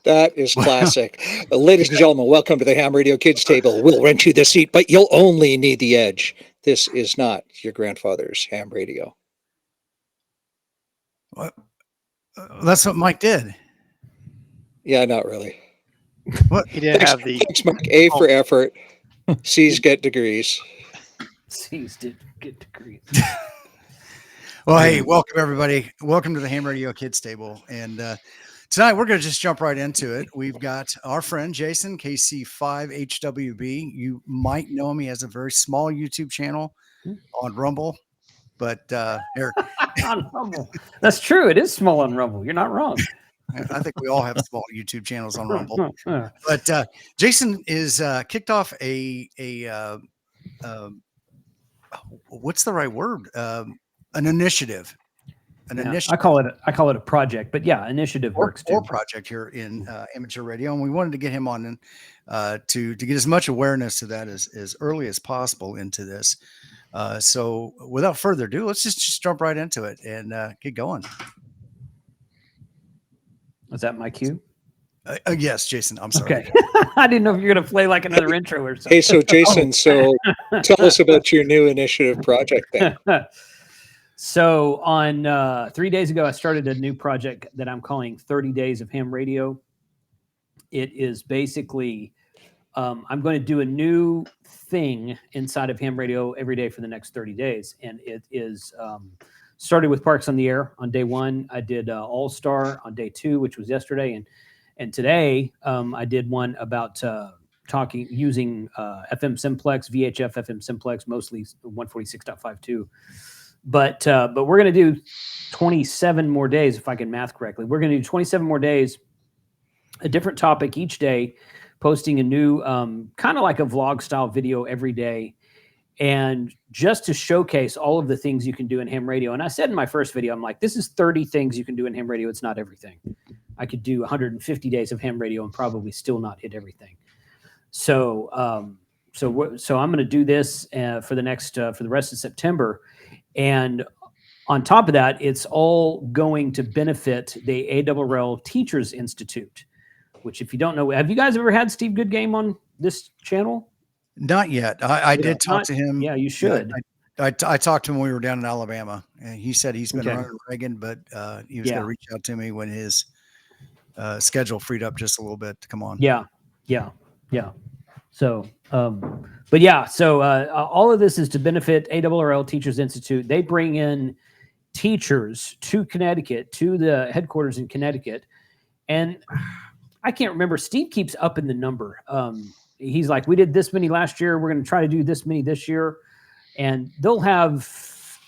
That is classic. Ladies and gentlemen, welcome to the Ham Radio Kids Table. We'll rent you the seat, but you'll only need the edge. This is not your grandfather's ham radio. What? That's what Mike did. Yeah, not really. What? He didn't have the... Thanks, Mike. A for effort. C's get degrees. C's did get degrees. Well, hey, welcome everybody. Welcome to the Ham Radio Kids Table. And tonight we're going to just jump right into it. We've got our friend Jason, KC5HWB. You might know him. He has a very small YouTube channel on Rumble. But Eric. On Rumble. That's true. It is small on Rumble. You're not wrong. I think we all have small YouTube channels on Rumble. But Jason is kicked off a what's the right word? An initiative. Initiative. I call it a project, but yeah, initiative works too. Or project here in amateur radio, and we wanted to get him on to get as much awareness to that as early as possible into this. So without further ado, let's just jump right into it and get going. Was that my cue? Yes, Jason. I'm sorry. Okay. I didn't know if you were going to play like another intro or something. Hey, so Jason, tell us about your new initiative project then. So on 3 days ago, I started a new project that I'm calling 30 Days of Ham Radio. It is basically, I'm going to do a new thing inside of Ham Radio every day for the next 30 days. And it is started with Parks on the Air on day one. I did All Star on day two, which was yesterday. And today I did one about using FM Simplex, VHF FM Simplex, mostly 146.52. But we're going to do 27 more days, if I can math correctly. We're going to do 27 more days, a different topic each day, posting a new kind of like a vlog style video every day. And just to showcase all of the things you can do in ham radio. And I said in my first video, I'm like, this is 30 things you can do in ham radio. It's not everything. I could do 150 days of ham radio and probably still not hit everything. So I'm going to do this for the rest of September. And on top of that, it's all going to benefit the ARRL Teachers Institute, which, if you don't know, have you guys ever had Steve Goodgame on this channel? Not yet. I did talk to him. Yeah, you should. I talked to him when we were down in Alabama, and he said he's been running Reagan, but he was going to reach out to me when his schedule freed up just a little bit to come on. Yeah. So, but yeah, so all of this is to benefit ARRL Teachers Institute. They bring in teachers to Connecticut, to the headquarters in Connecticut. And I can't remember, Steve keeps up in the number. He's like, we did this many last year. We're going to try to do this many this year. And they'll have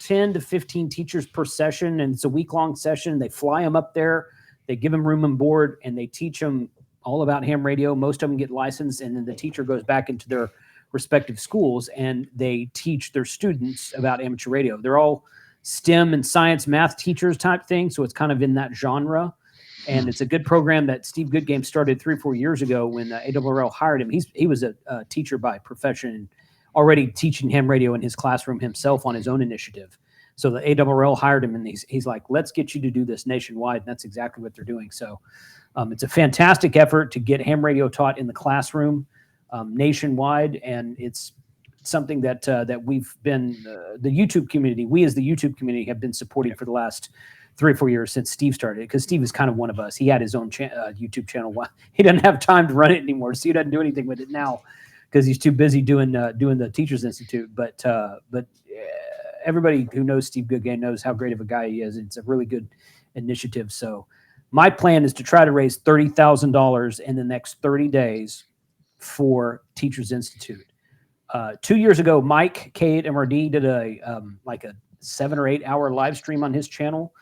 10 to 15 teachers per session. And it's a week-long session. They fly them up there. They give them room and board, and they teach them all about ham radio. Most of them get licensed, and then the teacher goes back into their respective schools and they teach their students about amateur radio. They're all STEM and science, math teachers type thing. So it's kind of in that genre. And it's a good program that Steve Goodgame started 3 or 4 years ago when ARRL hired him. He was a teacher by profession, already teaching ham radio in his classroom himself on his own initiative. So the ARRL hired him, and he's like, let's get you to do this nationwide. And that's exactly what they're doing. So it's a fantastic effort to get ham radio taught in the classroom nationwide. And it's something that we've been, the YouTube community, we as the YouTube community have been supporting for the last 3 or 4 years since Steve started, because Steve is kind of one of us. He had his own YouTube channel. He doesn't have time to run it anymore, so he doesn't do anything with it now because he's too busy doing the Teachers Institute. But everybody who knows Steve Goodgame knows how great of a guy he is. It's a really good initiative. So my plan is to try to raise $30,000 in the next 30 days for Teachers Institute. 2 years ago, Mike K8MRD did a 7 or 8 hour live stream on his channel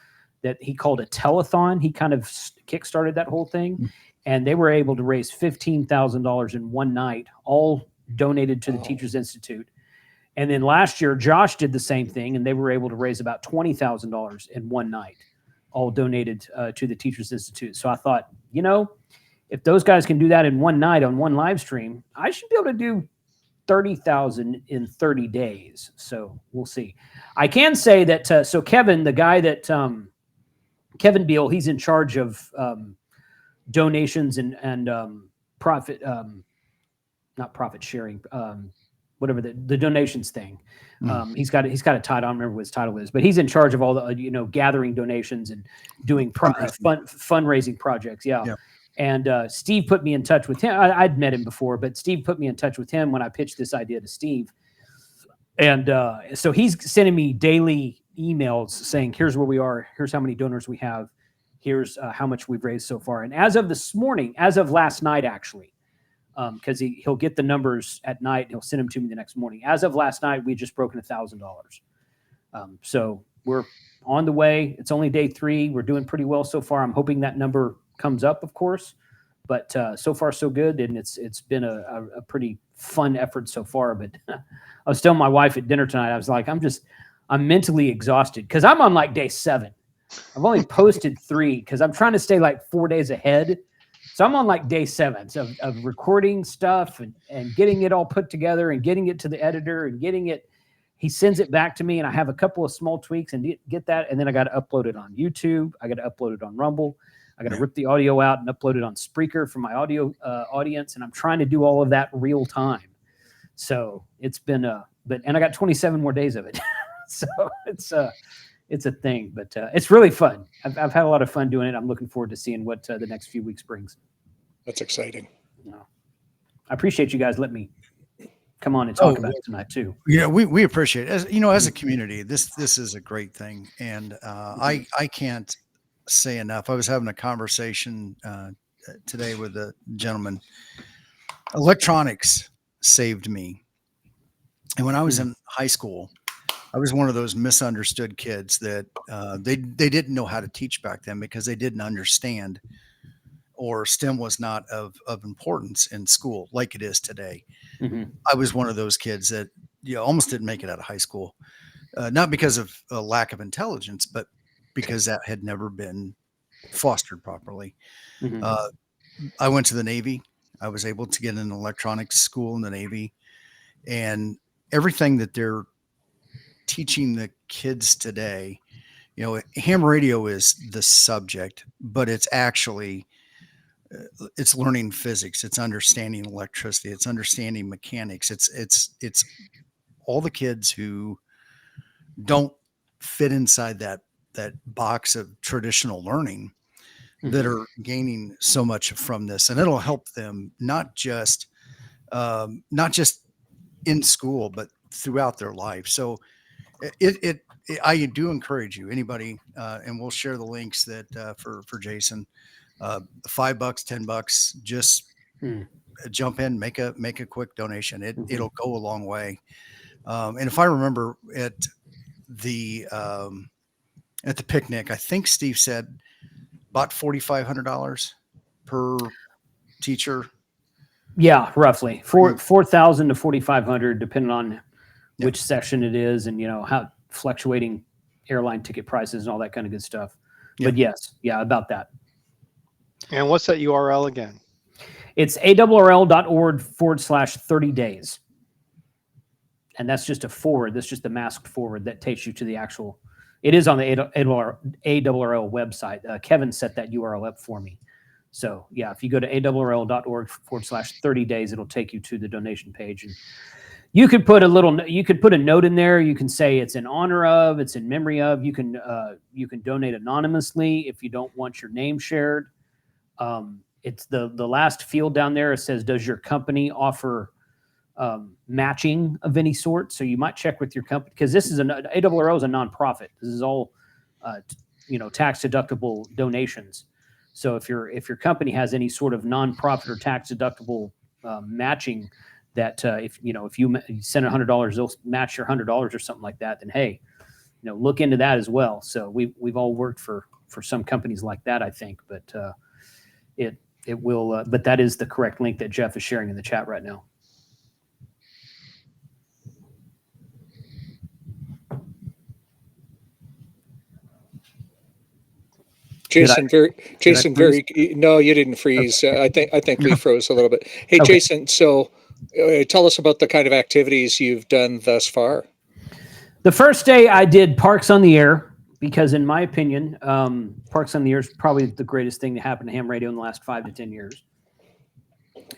that he called a telethon. He kind of kickstarted that whole thing, and they were able to raise $15,000 in one night, all donated to the Teachers Institute. And then last year, Josh did the same thing, and they were able to raise about $20,000 in one night, all donated to the Teachers Institute. So I thought, if those guys can do that in one night on one live stream, I should be able to do 30,000 in 30 days. So we'll see. I can say that, so Kevin, the guy that, Kevin Beal, he's in charge of donations and profit, not profit sharing, whatever the donations thing. He's got a title. I don't remember what his title is, but he's in charge of all the gathering donations and doing fundraising projects. Yeah. And Steve put me in touch with him. I'd met him before, but Steve put me in touch with him when I pitched this idea to Steve. And so he's sending me daily emails saying, here's where we are. Here's how many donors we have. Here's how much we've raised so far. And as of this morning, as of last night, actually, because he'll get the numbers at night and he'll send them to me the next morning. As of last night, we just broken $1,000. So we're on the way. It's only day 3. We're doing pretty well so far. I'm hoping that number comes up, of course, but so far so good. And it's been a pretty fun effort so far. But I was telling my wife at dinner tonight, I was like, I'm mentally exhausted because I'm on like day 7. I've only posted 3 because I'm trying to stay like 4 days ahead. So I'm on like day 7 of recording stuff and getting it all put together and getting it to the editor and getting it. He sends it back to me and I have a couple of small tweaks and get that. And then I got to upload it on YouTube. I got to upload it on Rumble. I got to rip the audio out and upload it on Spreaker for my audio audience. And I'm trying to do all of that real time. So it's been and I got 27 more days of it. So it's a thing, but it's really fun. I've had a lot of fun doing it. I'm looking forward to seeing what the next few weeks brings. That's exciting. I appreciate you guys letting me come on and talk about it tonight too. We appreciate it. As a community, this is a great thing. And I can't say enough. I was having a conversation today with a gentleman. Electronics saved me. And when I was in high school, I was one of those misunderstood kids that they didn't know how to teach back then because they didn't understand, or STEM was not of importance in school like it is today. I was one of those kids that almost didn't make it out of high school, not because of a lack of intelligence, but because that had never been fostered properly. I went to the Navy. I was able to get an electronics school in the Navy, and everything that they're teaching the kids today, ham radio is the subject, but it's actually it's learning physics, it's understanding electricity, it's understanding mechanics. It's all the kids who don't fit inside that box of traditional learning that are gaining so much from this, and it'll help them not just in school, but throughout their life. So I do encourage you, anybody, and we'll share the links that for Jason, $5, $10, just jump in, make a quick donation. It'll go a long way. And if I remember at the picnic, I think Steve said about $4,500 per teacher. Yeah, roughly 4,000 to 4,500, depending on which section it is, and how fluctuating airline ticket prices and all that kind of good stuff. But yes, about that. And what's that URL again? It's ARRL.org/30 days. And that's just a forward. That's just a masked forward that takes you to the actual. It is on the ARRL website. Kevin set that URL up for me. So yeah, if you go to ARRL.org/30 days, it'll take you to the donation page. And you could put a note in there. You can say it's in honor of, it's in memory of. You can donate anonymously if you don't want your name shared. It's the last field down there. It says, does your company offer matching of any sort? So you might check with your company, because this is ARRL is a nonprofit. This is all tax deductible donations. So if your company has any sort of nonprofit or tax deductible matching, that if you send $100, they'll match your $100 or something like that, then hey, look into that as well. So we've all worked for some companies like that, I think, but it will. But that is the correct link that Jeff is sharing in the chat right now. Jason, no, you didn't freeze. Okay. I think we froze a little bit. Hey, okay. Jason, so tell us about the kind of activities you've done thus far. The first day I did Parks on the Air, because in my opinion, Parks on the Air is probably the greatest thing to happen to ham radio in the last 5 to 10 years.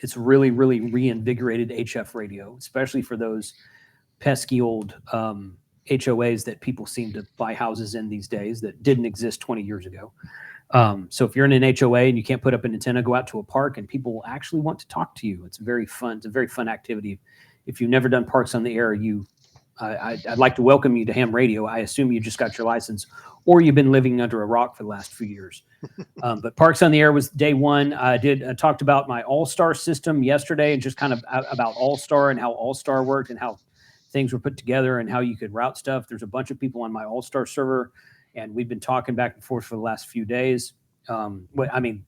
It's really, really reinvigorated HF radio, especially for those pesky old HOAs that people seem to buy houses in these days that didn't exist 20 years ago. So if you're in an HOA and you can't put up an antenna, go out to a park and people will actually want to talk to you. It's very fun. It's a very fun activity. If you've never done Parks on the Air, I'd like to welcome you to ham radio. I assume you just got your license or you've been living under a rock for the last few years. But Parks on the Air was day one. I talked about my All-Star system yesterday and just kind of about All-Star and how All-Star worked and how things were put together and how you could route stuff. There's a bunch of people on my All-Star server, and we've been talking back and forth for the last few days. I mean,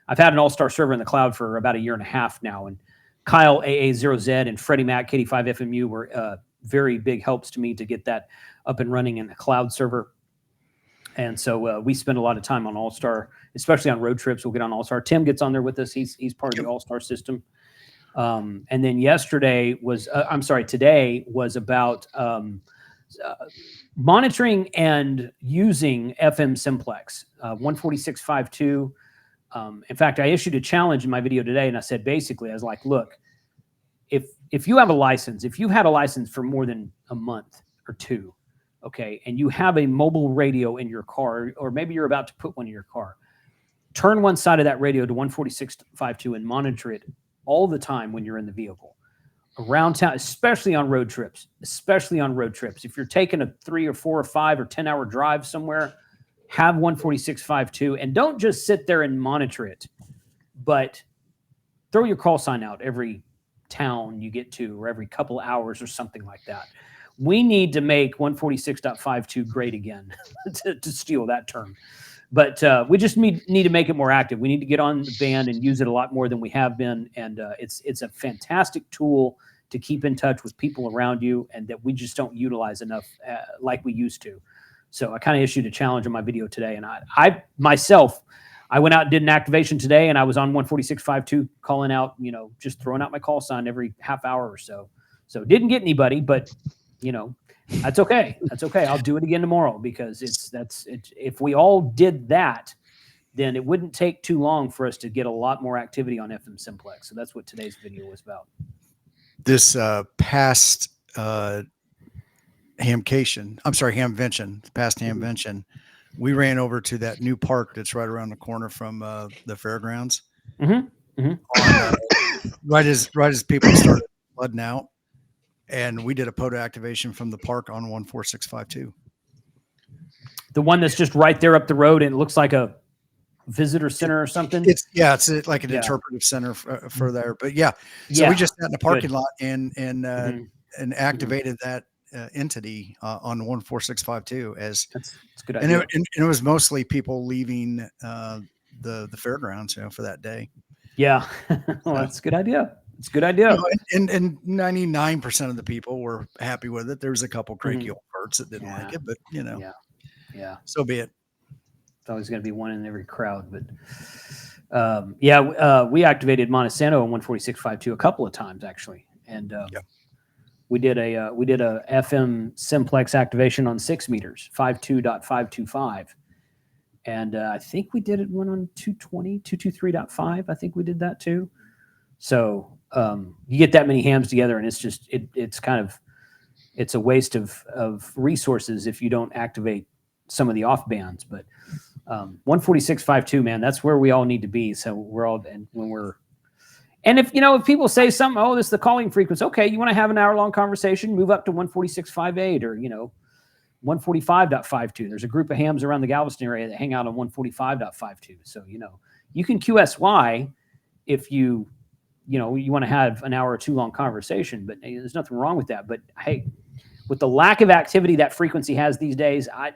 I've had an All-Star server in the cloud for about 1.5 years now, and Kyle AA0Z and Freddie Mac KD5FMU were very big helps to me to get that up and running in the cloud server. And so we spend a lot of time on All-Star, especially on road trips. We'll get on All-Star. Tim gets on there with us. He's part of the All-Star system. And then today was about monitoring and using FM Simplex 146.52. In fact, I issued a challenge in my video today, and I said, basically, I was like, look, if you have a license, if you had a license for more than a month or two, okay, and you have a mobile radio in your car, or maybe you're about to put one in your car, turn one side of that radio to 146.52 and monitor it all the time when you're in the vehicle around town, especially on road trips. If you're taking a 3 or 4 or 5 or 10 hour drive somewhere, have 146.52 and don't just sit there and monitor it, but throw your call sign out every town you get to or every couple hours or something like that. We need to make 146.52 great again, to steal that term. But we just need to make it more active. We need to get on the band and use it a lot more than we have been. And it's a fantastic tool to keep in touch with people around you and that we just don't utilize enough like we used to. So I kind of issued a challenge in my video today. And I myself went out and did an activation today, and I was on 146.52 calling out, just throwing out my call sign every half hour or so. So didn't get anybody, but, that's okay. That's okay. I'll do it again tomorrow because if we all did that, then it wouldn't take too long for us to get a lot more activity on FM Simplex. So that's what today's video was about. This past hamvention, we ran over to that new park that's right around the corner from the fairgrounds. Mm-hmm. Mm-hmm. Right as people started flooding out. And we did a POTA activation from the park on 146.52. The one that's just right there up the road, and it looks like a visitor center or something. It's like an interpretive center for there. But so we just sat in the parking lot and activated that entity on 146.52 as that's good idea. And it was mostly people leaving the fairgrounds, for that day. Yeah, well, that's a good idea. It's a good idea. And 99% of the people were happy with it. There was a couple cranky old birds that didn't like it, but yeah, so be it. It's always going to be one in every crowd, but we activated Monsanto on 146.52 a couple of times actually, and we did a FM Simplex activation on 6 meters, 52.525. And I think we did one on 223.5. I think we did that too. So you get that many hams together, and it's just it's a waste of resources if you don't activate some of the off bands. But 146.52, man, that's where we all need to be. So we're all, and if people say something, oh, this is the calling frequency. Okay, you want to have an hour long conversation, move up to 146.58 or 145.52. There's a group of hams around the Galveston area that hang out on 145.52. So you can QSY if you want to have an hour or two long conversation, but there's nothing wrong with that. But hey, with the lack of activity that frequency has these days, I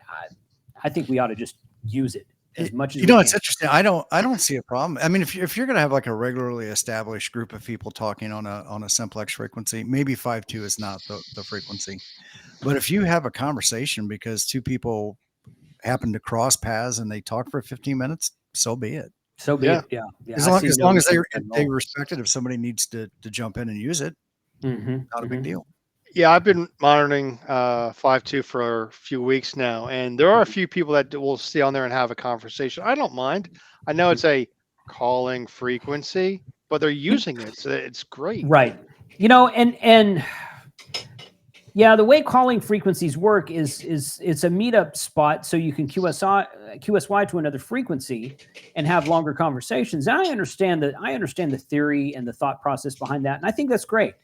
think we ought to just use it as much as it's interesting. I don't see a problem. I mean, if you're going to have like a regularly established group of people talking on a simplex frequency, maybe 5.2 is not the frequency. But if you have a conversation because two people happen to cross paths and they talk for 15 minutes, so be it. So be it. Yeah. As long as they respect it, if somebody needs to jump in and use it, not a big deal. Yeah, I've been monitoring 5.2 for a few weeks now, and there are a few people that will stay on there and have a conversation. I don't mind. I know it's a calling frequency, but they're using it, so it's great. Right. You know, and yeah, the way calling frequencies work is it's a meetup spot, so you can QSY to another frequency and have longer conversations. And I understand the theory and the thought process behind that, and I think that's great.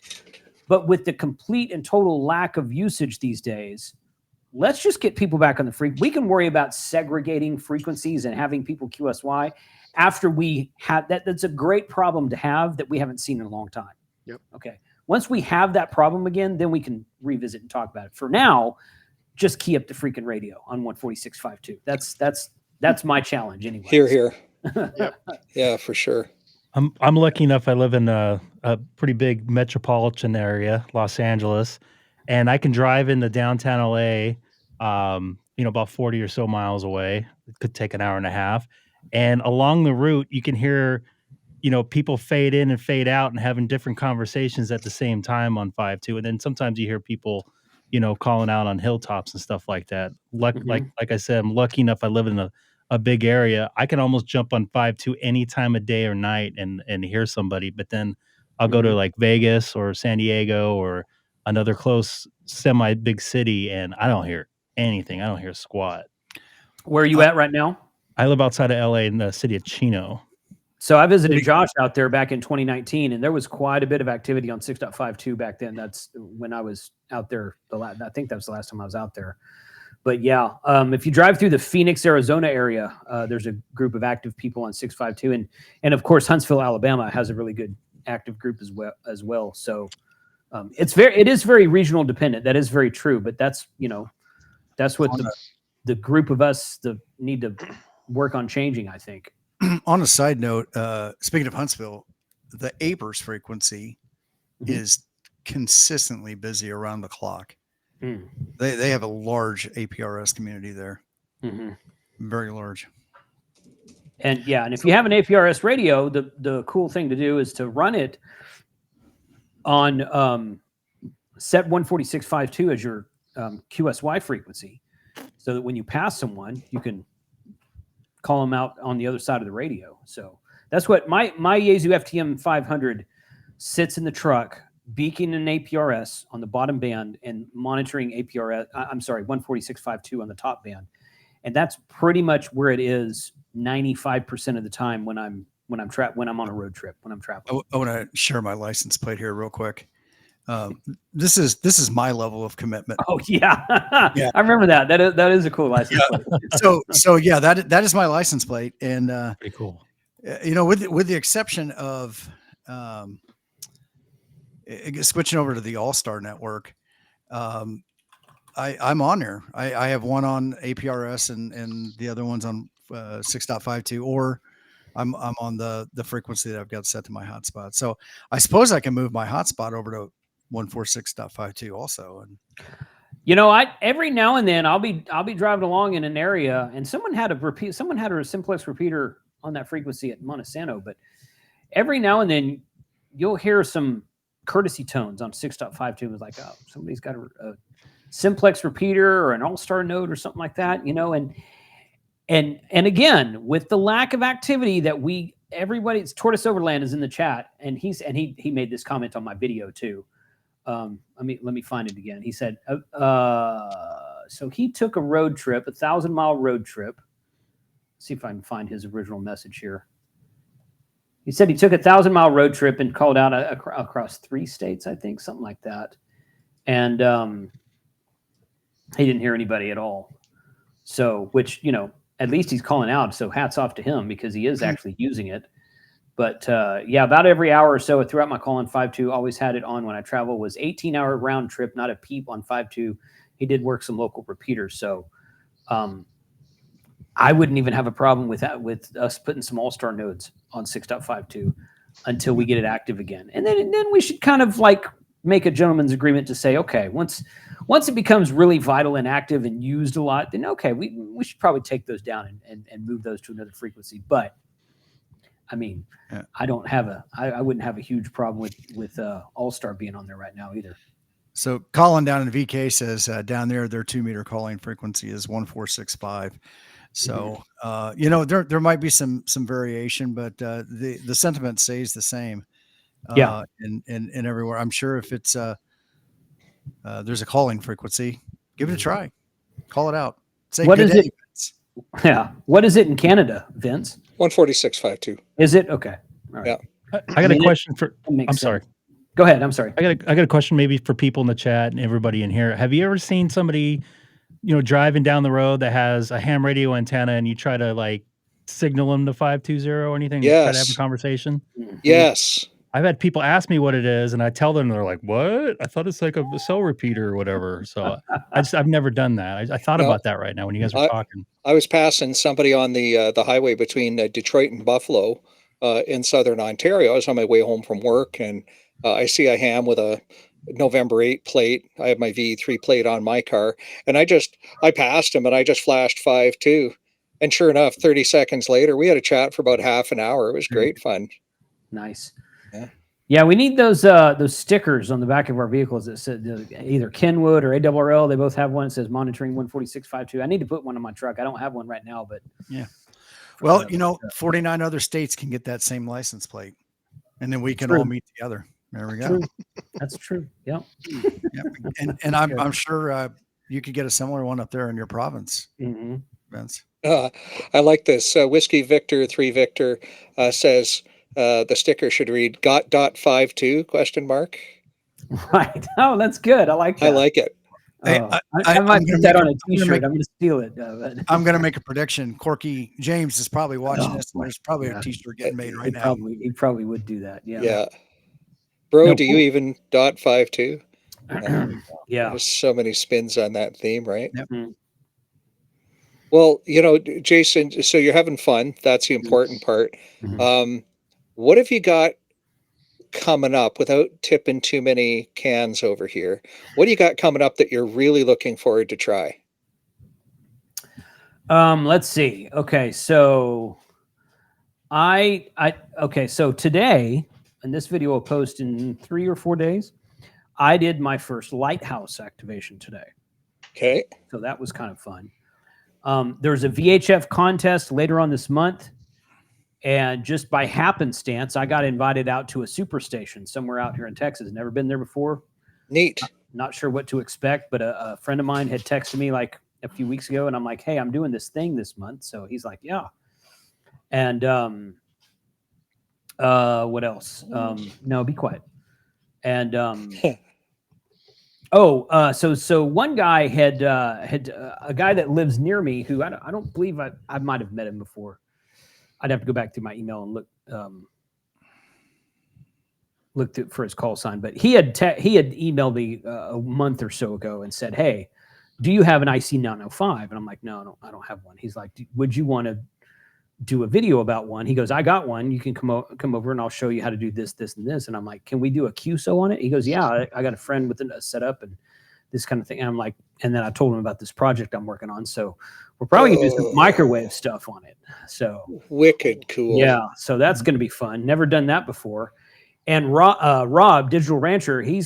But with the complete and total lack of usage these days, let's just get people back on the frequency. We can worry about segregating frequencies and having people QSY after we have that. That's a great problem to have that we haven't seen in a long time. Yep. Okay. Once we have that problem again, then we can revisit and talk about it. For now, just key up the freaking radio on 146.52. That's my challenge anyway. Here. Yep. Yeah, for sure. I'm lucky enough. I live in a pretty big metropolitan area, Los Angeles, and I can drive into downtown LA, about 40 or so miles away. It could take an hour and a half. And along the route, you can hear, people fade in and fade out and having different conversations at the same time on 5.2. And then sometimes you hear people, calling out on hilltops and stuff like that. Like I said, I'm lucky enough. I live in a big area. I can almost jump on 5.2 any time of day or night and hear somebody. But then I'll go to like Vegas or San Diego or another close semi big city, and I don't hear anything. I don't hear squat. Where are you at right now? I live outside of LA in the city of Chino. So I visited Josh out there back in 2019, and there was quite a bit of activity on 6.52 back then. That's when I was out there. I think that was the last time I was out there. But yeah, if you drive through the Phoenix, Arizona area, there's a group of active people on 6.52, and of course Huntsville, Alabama has a really good active group as well. So it is very regional dependent. That is very true. But that's what the group of us need to work on changing, I think. On a side note, speaking of Huntsville, the ARRL frequency is consistently busy around the clock. They have a large APRS community there, very large. And if you have an APRS radio, the cool thing to do is to run it on set 146.52 as your QSY frequency, so that when you pass someone, you can call them out on the other side of the radio. So that's what my Yaesu FTM 500 sits in the truck, beaking an APRS on the bottom band and monitoring APRS. I'm sorry, 146.52 on the top band, and that's pretty much where it is 95% of the time when I'm on a road trip, when I'm traveling. I want to share my license plate here real quick. This is my level of commitment. Oh yeah. I remember that. That is a cool license plate. So yeah, that is my license plate, and Pretty cool. With the exception of switching over to the All-Star network, I'm on there. I have one on APRS and the other one's on 6.52, or I'm on the frequency that I've got set to my hotspot. So I suppose I can move my hotspot over to 146.52 also. And every now and then I'll be driving along in an area, and someone had a simplex repeater on that frequency at Monsanto, but every now and then you'll hear some courtesy tones on 6.52. It's like, oh, somebody's got a simplex repeater or an all-star node or something like that, and again, with the lack of activity that everybody's Tortoise Overland is in the chat, and he made this comment on my video too. Let me find it again. He said, so he took a road trip, 1,000-mile road trip. Let's see if I can find his original message here. He said he took a 1,000-mile road trip and called out across 3 states, I think, something like that. And he didn't hear anybody at all. So, which, at least he's calling out. So hats off to him, because he is actually using it. But about every hour or so throughout my call on 5.2, always had it on when I travel. Was 18-hour round trip, not a peep on 5.2. He did work some local repeaters, so I wouldn't even have a problem with that, with us putting some all-star nodes on 6.52 until we get it active again. And then we should kind of like make a gentleman's agreement to say, okay, once it becomes really vital and active and used a lot, then okay, we should probably take those down and move those to another frequency. But I mean, I wouldn't have a huge problem with All-Star being on there right now either. So Colin down in VK says down there, their 2-meter calling frequency is 1465. So, there might be some variation, but the sentiment stays the same. In everywhere. I'm sure if it's there's a calling frequency, give it a try. Call it out. Say What good is day, it? Vince. Yeah. What is it in Canada, Vince? 146.52. Is it? Okay. All right. Yeah. I got a question for. That makes I'm sense. sorry. Go ahead. I'm sorry. I got a question maybe for people in the chat and everybody in here. Have you ever seen somebody, driving down the road that has a ham radio antenna and you try to like signal them to 520 or anything? Try to have a Yes. conversation. Mhm. Yes. I've had people ask me what it is, and I tell them, they're like, "What? I thought it's like a cell repeater or whatever." So I've never done that. I thought No. about that right now when you guys were talking. I was passing somebody on the highway between Detroit and Buffalo in southern Ontario. I was on my way home from work, and I see a ham with a November 8 plate. I have my V3 plate on my car, and I passed him, and I just flashed 5.2. And sure enough, 30 seconds later, we had a chat for about half an hour. It was great fun. Nice. Yeah. Yeah, we need those stickers on the back of our vehicles that said either Kenwood or ARRL. They both have one that says monitoring 146.52. I need to put one on my truck. I don't have one right now, but Yeah. Well, 49 other states can get that same license plate, and then we can all meet together. There we go. True. That's true. Yeah. And I'm sure you could get a similar one up there in your province, Mm-hmm. Vince. I like this. Whiskey Victor 3 Victor says the sticker should read .52 ? Right. Oh, that's good. I like that. I like it. Hey, I might put that on a T-shirt. I'm going to steal it. I'm going to make a prediction. Corky James is probably watching this. And there's probably a T-shirt getting made right now. He probably would do that. Yeah. Yeah. Bro, No, do you even .52? Yeah. There's so many spins on that theme, right? Yep. Well, Jason, so you're having fun. That's the important part. Mhm. What have you got coming up without tipping too many cans over here? What do you got coming up that you're really looking forward to try? Let's see. Okay. So so today, and this video will post in 3 or 4 days, I did my first lighthouse activation today. Okay. So that was kind of fun. There's a VHF contest later on this month. And just by happenstance, I got invited out to a superstation somewhere out here in Texas. Never been there before. Neat. Not sure what to expect, but a friend of mine had texted me like a few weeks ago, and I'm like, "Hey, I'm doing this thing this month." So he's like, "Yeah." And what else? No, be quiet. And so one guy had a guy that lives near me who I don't believe I might have met him before. I'd have to go back through my email and look for his call sign. But he had emailed me a month or so ago and said, "Hey, do you have an IC905?" And I'm like, "No, I don't have one." He's like, "Would you want to do a video about one?" He goes, "I got one. You can come over and I'll show you how to do this, this, and this." And I'm like, "Can we do a QSO on it?" He goes, "Yeah, I got a friend with a setup and this kind of thing." And I'm like, and then I told him about this project I'm working on. So we're probably going to do some microwave stuff on it. So wicked cool. Yeah. So that's going to be fun. Never done that before. And Rob, Digital Rancher, he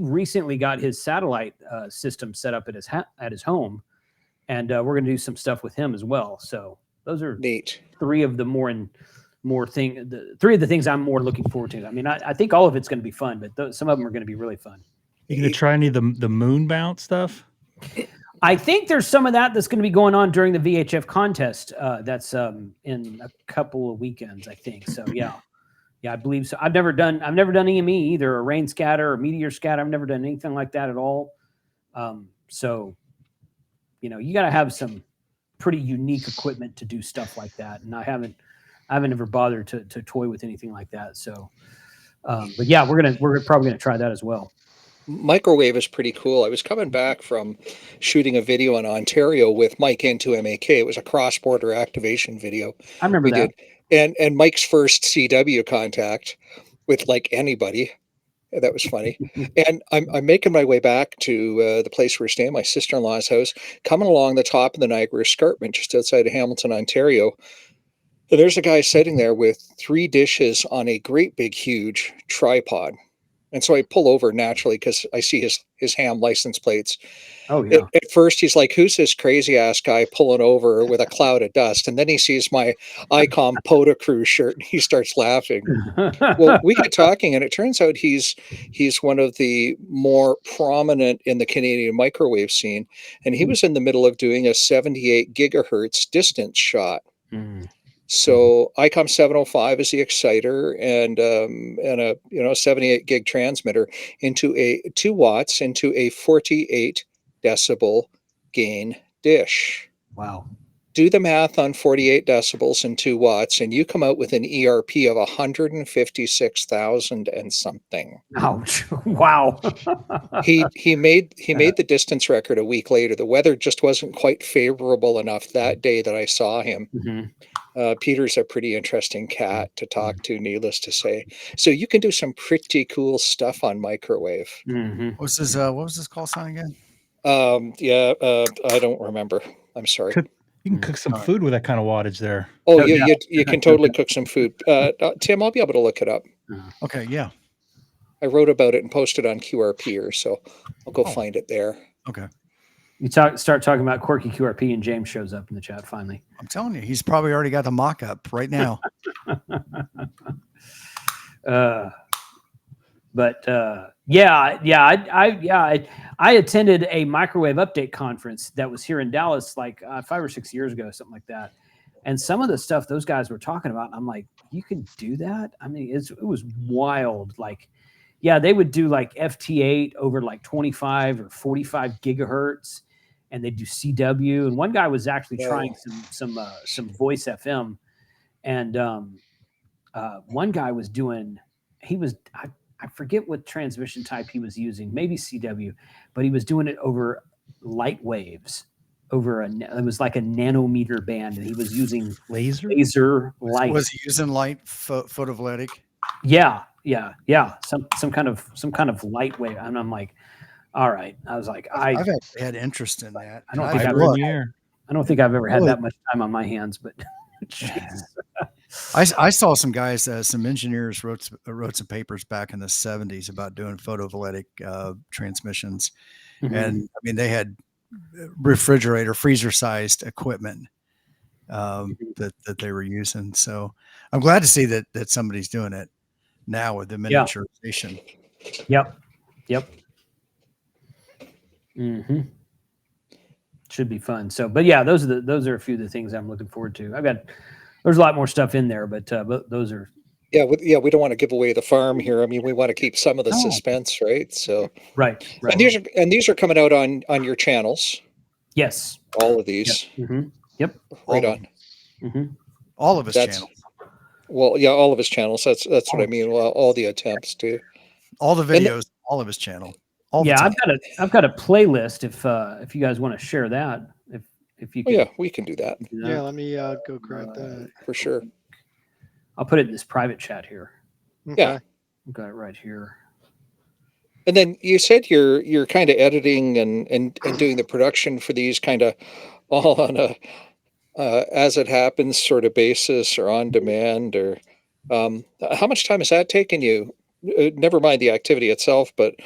recently got his satellite system set up at his home, and we're going to do some stuff with him as well. So those are neat. Three of the things I'm more looking forward to. I mean, I think all of it's going to be fun, but some of them are going to in really fun. You going to try any of the moon bounce stuff? I think there's some of that's going to be going on during the VHF contest. That's in a couple of weekends, I think. So yeah, I believe so. I've never done EME either, a rain scatter or meteor scatter. I've never done anything like that at all. So you got to have some pretty unique equipment to do stuff like that, and I haven't ever bothered to toy with anything like that. So, but yeah, we're probably gonna try that as well. Microwave is pretty cool. I was coming back from shooting a video in Ontario with Mike into MAK. It was a cross-border activation video. I remember that. And Mike's first CW contact with like anybody. That was funny. And I'm making my way back to the place where we're staying, my sister-in-law's house, coming along the top of the Niagara Escarpment just outside of Hamilton, Ontario. And there's a guy sitting there with 3 dishes on a great big huge tripod. And so I pull over naturally because I see his ham license plates. Oh yeah. At first, he's like, "Who's this crazy ass guy pulling over with a cloud of dust?" And then he sees my ICOM POTA Crew shirt and he starts laughing. Well, we get talking, and it turns out he's one of the more prominent in the Canadian microwave scene, and he was in the middle of doing a 78 gigahertz distance shot. Mm. So ICOM 705 is the exciter, and a 78 gig transmitter into a 2 watts into a 48 decibel gain dish. Wow. Do the math on 48 decibels and 2 watts, and you come out with an ERP of 156,000 and something. Ouch. Wow. He made the distance record a week later. The weather just wasn't quite favorable enough that day that I saw him. Mhm. Peter's a pretty interesting cat to talk to, needless to say. So you can do some pretty cool stuff on microwave. Mhm. What was his call sign again? I don't remember. I'm sorry. You can cook some food with that kind of wattage there. Oh, Oh, yeah. you can totally cook some food. Tim, I'll be able to look it up. Okay, yeah. I wrote about it and posted on QRP, so I'll go find it there. Okay. You start talking about quirky QRP, and James shows up in the chat finally. I'm telling you, he's probably already got the mock-up right now. I attended a microwave update conference that was here in Dallas like 5 or 6 years ago, something like that. And some of the stuff those guys were talking about, I'm like, you can do that? I mean, it was wild. Like, yeah, they would do like FT8 over like 25 or 45 gigahertz, and they do CW. And one guy was actually trying some voice FM, and one guy was doing. I forget what transmission type he was using, maybe CW, but he was doing it over light waves. It was like a nanometer band, and he was using laser light. Was he using light photovoltaic? Yeah. Some kind of light wave, and I'm like, all right. I was like, I've had interest in that. I don't think I've ever had that much time on my hands, but I saw some guys, some engineers wrote some papers back in the 70s about doing photovoltaic transmissions, and I mean they had freezer sized equipment that they were using. So I'm glad to see that somebody's doing it now with the miniaturization. Yep. Mm-hmm. Should be fun. So, but yeah, those are a few of the things I'm looking forward to. There's a lot more stuff in there, but those are. Yeah, we don't want to give away the farm here. I mean, we want to keep some of the suspense, right? So right. And these are coming out on your channels. Yes. All of these. Yep. Mm-hmm. Yep. Right on. Mm-hmm. All of his channels. Well, yeah, all of his channels. That's what I mean. Well, all the attempts to. All the videos, all of his channel. Yeah, I've got a playlist if you guys want to share that. If you can, yeah, we can do that. Yeah, let me go grab that. For sure. I'll put it in this private chat here. Okay. Yeah. I've got it right here. And then you said you're kind of editing and doing the production for these kind of all on a as it happens sort of basis or on demand, or how much time has that taken you? Never mind the activity itself, but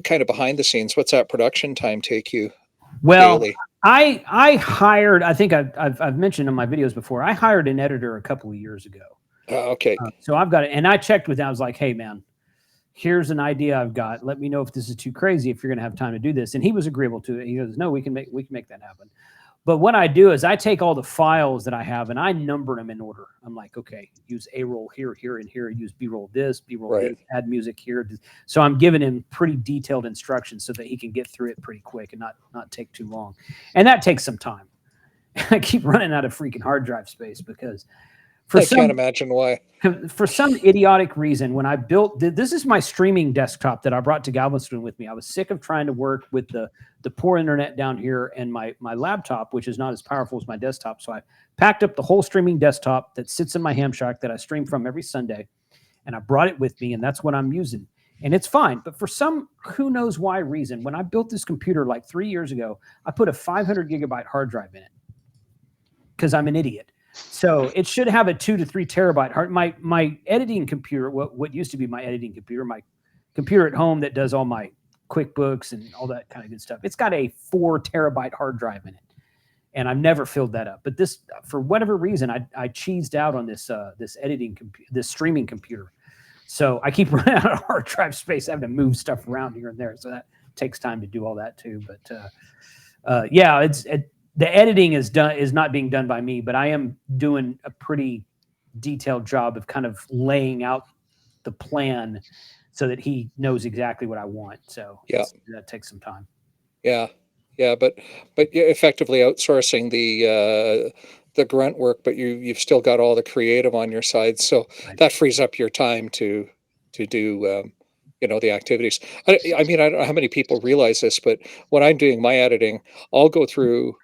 kind of behind the scenes, what's that production time take you? Well, daily? I hired, I think I've mentioned in my videos before, I hired an editor a couple of years ago. Okay. So I've got it, and I checked with him. I was like, hey man, here's an idea I've got. Let me know if this is too crazy, if you're going to have time to do this. And he was agreeable to it. He goes, no, we can make that happen. But what I do is I take all the files that I have and I number them in order. I'm like, okay, use A-roll here, and here. Use B-roll this, this, add music here. So I'm giving him pretty detailed instructions so that he can get through it pretty quick and not take too long. And that takes some time. I keep running out of freaking hard drive space because I can't imagine why. For some idiotic reason, when I built this is my streaming desktop that I brought to Galveston with me. I was sick of trying to work with the poor internet down here and my laptop, which is not as powerful as my desktop. So I packed up the whole streaming desktop that sits in my ham shack that I stream from every Sunday, and I brought it with me, and that's what I'm using. And it's fine. But for some who knows why reason, when I built this computer like 3 years ago, I put a 500 gigabyte hard drive in it because I'm an idiot. So it should have a 2 to 3 terabyte hard. My editing computer, what used to be my editing computer, my computer at home that does all my QuickBooks and all that kind of good stuff. It's got a 4 terabyte hard drive in it, and I've never filled that up. But this, for whatever reason, I cheesed out on this this streaming computer. So I keep running out of hard drive space, having to move stuff around here and there. So that takes time to do all that too. But yeah, the editing is not being done by me, but I am doing a pretty detailed job of kind of laying out the plan so that he knows exactly what I want. So Yeah, that takes some time. yeah, but you're effectively outsourcing the grunt work, but you've still got all the creative on your side, so Right. that frees up your time to do the activities. I mean, I don't know how many people realize this, but when I'm doing my editing, I'll go through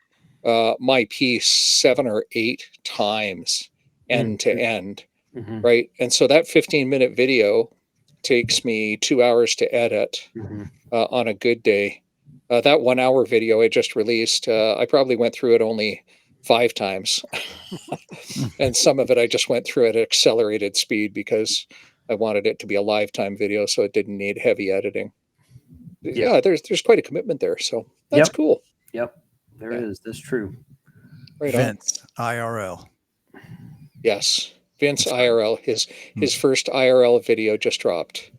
my piece 7 or 8 times end to end, Mm-hmm. right? And so that 15-minute video takes me 2 hours to edit Mm-hmm. on a good day. That 1 hour video I just released, I probably went through it only 5 times. And some of it I just went through at accelerated speed because I wanted it to be a lifetime video, so it didn't need heavy editing. Yeah, there's quite a commitment there, so that's cool. Yep, there is. That's true. Right on. Vince, IRL. Yes, Vince IRL. His first IRL video just dropped,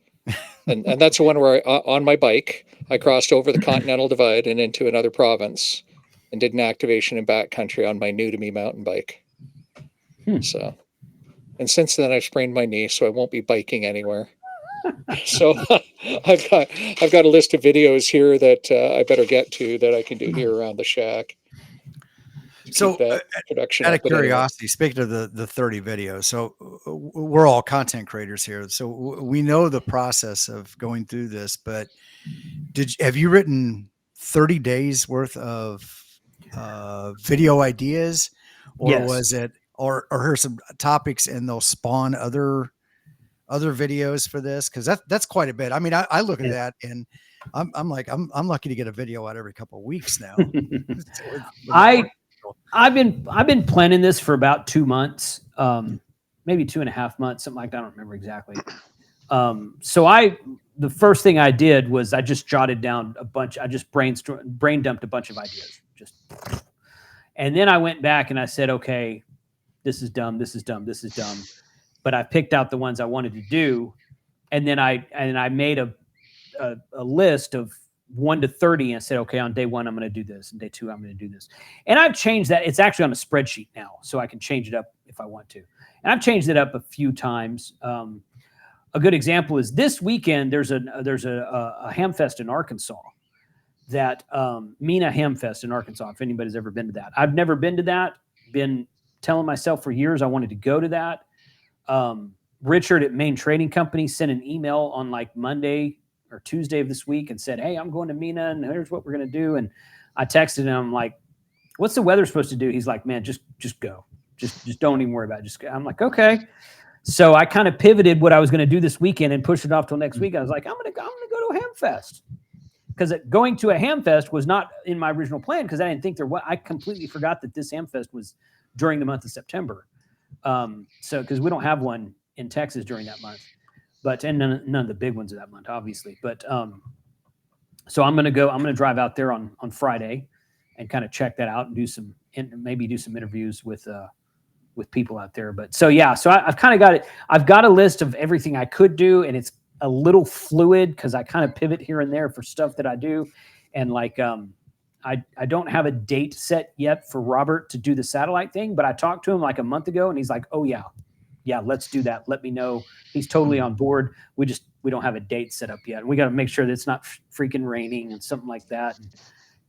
and that's the one where on my bike I crossed over the Continental Divide and into another province, and did an activation in backcountry on my new to me mountain bike. So, and since then I've sprained my knee, so I won't be biking anywhere. So I've got a list of videos here that I better get to that I can do here around the shack. So production out of up, but anyway. curiosity, speaking of the 30 videos, so we're all content creators here. So we know the process of going through this, but have you written 30 days worth of video ideas, or Yes. was it, or here's some topics and they'll spawn other videos for this? Cause that's quite a bit. I mean, I look at that and I'm like, I'm lucky to get a video out every couple of weeks now. I've been planning this for about 2 months, maybe 2.5 months, something like that. I don't remember exactly. So the first thing I did was I just jotted down a bunch. I just brain dumped a bunch of ideas, and then I went back and I said, okay, this is dumb. This is dumb. This is dumb. But I picked out the ones I wanted to do. And then I made a list of 1 to 30 and said, okay, on day 1, I'm going to do this. And day 2, I'm going to do this. And I've changed that. It's actually on a spreadsheet now, so I can change it up if I want to. And I've changed it up a few times. A good example is this weekend, there's a Hamfest in Arkansas, that Mina Hamfest in Arkansas, if anybody's ever been to that. I've never been to that. Been telling myself for years I wanted to go to that. Richard at Main Trading Company sent an email on like Monday or Tuesday of this week and said, hey, I'm going to Mina and here's what we're going to do. And I texted him, I'm like, what's the weather supposed to do? He's like, man, just go. Just don't even worry about it. I'm like, okay. So I kind of pivoted what I was going to do this weekend and pushed it off till next week. I was like, I'm going to go to a Hamfest. Because going to a Hamfest was not in my original plan because I didn't think I completely forgot that this Hamfest was during the month of September. So because we don't have one in Texas during that month, and none of the big ones of that month, obviously. But so I'm going to drive out there on Friday and kind of check that out and maybe do some interviews with people out there. But so I've kind of got it. I've got a list of everything I could do, and it's a little fluid because I kind of pivot here and there for stuff that I do. And like, I don't have a date set yet for Robert to do the satellite thing, but I talked to him like a month ago and he's like, oh yeah, let's do that. Let me know. He's totally on board. We don't have a date set up yet. We got to make sure that it's not freaking raining and something like that. And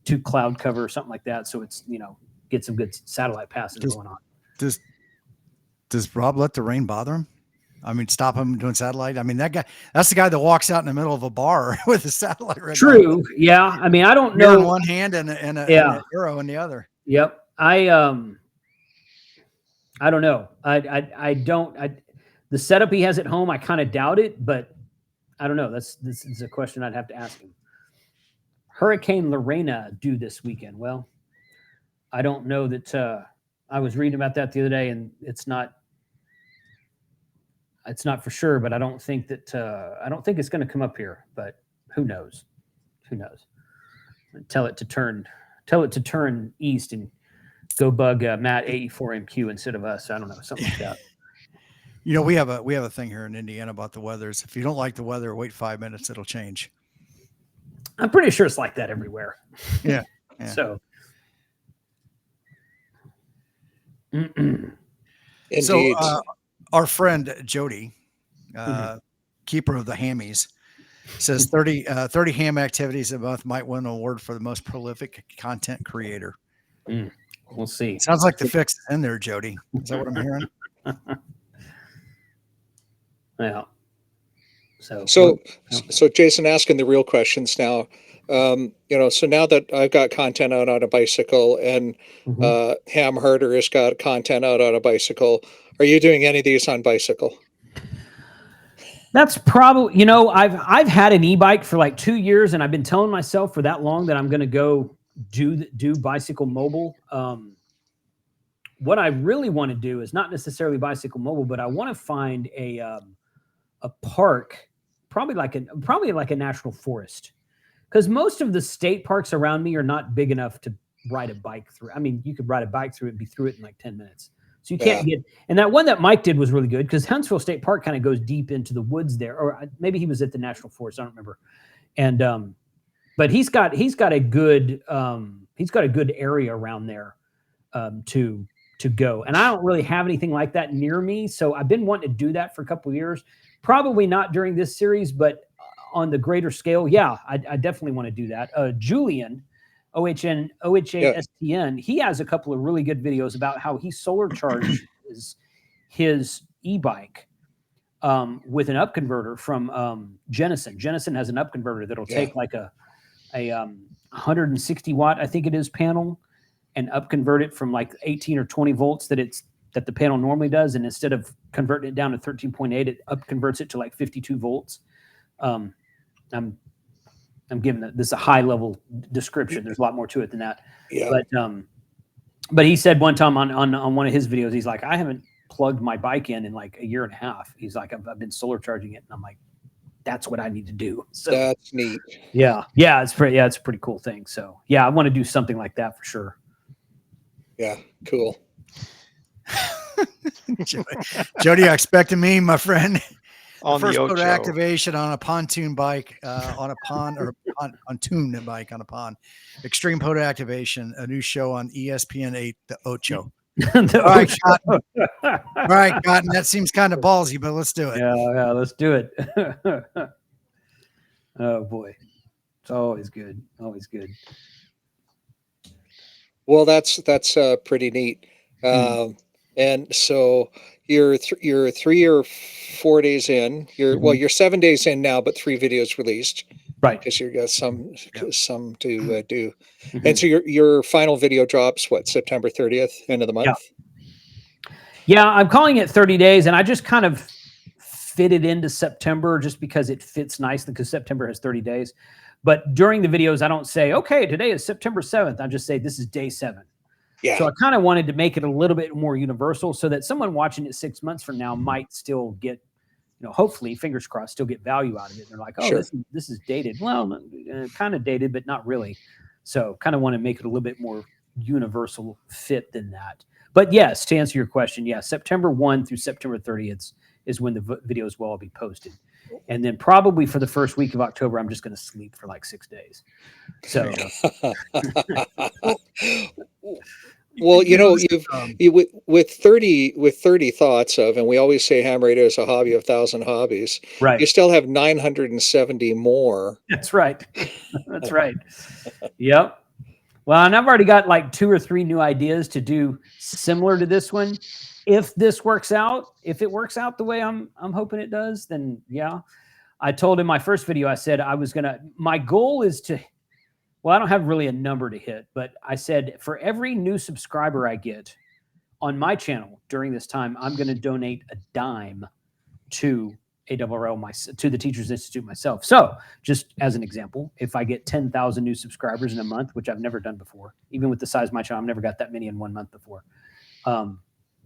to cloud cover or something like that. So it's, get some good satellite passes going on. Does Rob let the rain bother him? I mean, stop him doing satellite. I mean, that's the guy that walks out in the middle of a bar with a satellite. Right. True. Now. Yeah. I mean, I don't know. In one hand and an arrow in the other. Yep. I don't know. The setup he has at home, I kind of doubt it, but I don't know. This is a question I'd have to ask him. Hurricane Lorena due this weekend. Well, I don't know that, I was reading about that the other day and it's not, It's not for sure, but I don't think it's going to come up here. But who knows? Who knows? Tell it to turn east and go bug Matt 84MQ instead of us. I don't know, something like that. You know, we have a thing here in Indiana about the weather. If you don't like the weather, wait 5 minutes, it'll change. I'm pretty sure it's like that everywhere. Yeah. So. Indeed. So our friend Jody, keeper of the hammies, says 30 ham activities a month might win an award for the most prolific content creator. We'll see. Sounds like the fix is in there, Jody. Is that what I'm hearing? Yeah. So Jason, asking the real questions now. So now that I've got content out on a bicycle and Ham Herder has got content out on a bicycle, are you doing any of these on bicycle? That's probably, I've had an e-bike for like 2 years, and I've been telling myself for that long that I'm going to go do bicycle mobile. What I really want to do is not necessarily bicycle mobile, but I want to find a park, probably like a national forest, because most of the state parks around me are not big enough to ride a bike through. I mean, you could ride a bike through it and be through it in like 10 minutes. So you can't get, and that one that Mike did was really good because Huntsville State Park kind of goes deep into the woods there, or maybe he was at the National Forest. I don't remember. And, but he's got a good area around there, to go. And I don't really have anything like that near me. So I've been wanting to do that for a couple of years, probably not during this series, but on the greater scale. Yeah, I definitely want to do that. Julian, OHASTN, he has a couple of really good videos about how he solar charged his e-bike with an up converter from Jenison. Jenison has an up converter that'll take like a 160 watt, I think it is, panel, and up convert it from like 18 or 20 volts that the panel normally does, and instead of converting it down to 13.8, it up converts it to like 52 volts. I'm giving this a high level description. There's a lot more to it than that. Yeah. But he said one time on one of his videos, he's like, I haven't plugged my bike in like a year and a half. He's like, I've been solar charging it, and I'm like, that's what I need to do. So that's neat. Yeah, it's a pretty cool thing. So yeah, I want to do something like that for sure. Yeah, cool. Jody, I expect a meme, my friend. On First the photo Ocho. activation on a pontoon bike, on a pond, or pontoon bike on a pond. Extreme photo activation, a new show on ESPN 8, the Ocho. All right, Cotton. All right, Cotton. That seems kind of ballsy, but let's do it. Yeah, let's do it. Oh boy, it's always good. Always good. Well, that's pretty neat. And so you're 3 or 4 days in. You're 7 days in now, but 3 videos released, right? Because you got some to do. And so your final video drops September 30th, end of the month. Yeah, I'm calling it 30 days, and I just kind of fit it into September just because it fits nicely, because September has 30 days. But during the videos, I don't say, okay, today is September 7th. I just say this is day 7. Yeah. So I kind of wanted to make it a little bit more universal so that someone watching it 6 months from now might still get, hopefully, fingers crossed, still get value out of it. And they're like, oh, sure. this is dated. Well, kind of dated, but not really. So kind of want to make it a little bit more universal fit than that. But yes, to answer your question, September 1 through September 30th is when the videos will all be posted. And then probably for the first week of October, I'm just going to sleep for like 6 days. So, well, you've with 30 thoughts of, and we always say ham radio is a hobby of 1,000 hobbies. Right. You still have 970 more. That's right. That's right. Yep. Well, and I've already got like 2 or 3 new ideas to do similar to this one. If it works out the way I'm hoping it does, then yeah. I told in my first video, I said my goal is to, well, I don't have really a number to hit, but I said for every new subscriber I get on my channel during this time, I'm going to donate a dime to ARRL, to the Teachers Institute myself. So just as an example, if I get 10,000 new subscribers in a month, which I've never done before, even with the size of my channel, I've never got that many in 1 month before.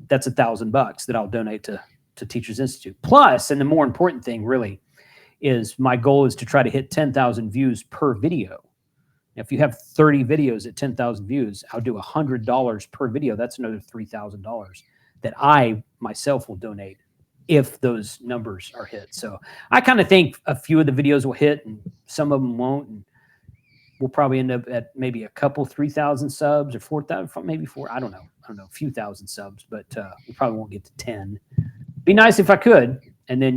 That's $1,000 that I'll donate to to Teachers Institute. Plus, and the more important thing really is my goal is to try to hit 10,000 views per video. If you have 30 videos at 10,000 views, I'll do $100 per video. That's another $3,000 that I myself will donate if those numbers are hit. So I kind of think a few of the videos will hit and some of them won't. And we'll probably end up at maybe a couple 3,000 subs or 4,000, maybe 4. I don't know, a few thousand subs, but we probably won't get to 10. Be nice if I could. And then,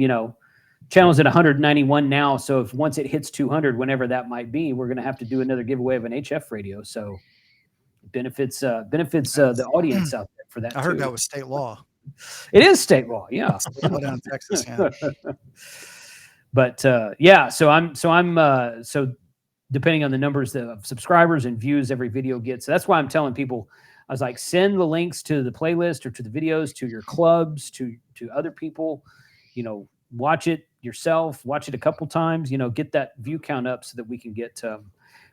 channel's at 191 now. So if once it hits 200, whenever that might be, we're going to have to do another giveaway of an HF radio. So benefits the audience out there for that. I heard too. that was state law. It is state law. Yeah. State law down in Texas. Yeah. But so depending on the numbers of subscribers and views every video gets. So that's why I'm telling people, I was like, send the links to the playlist or to the videos, to your clubs, to other people, watch it yourself, watch it a couple times, get that view count up so that we can get,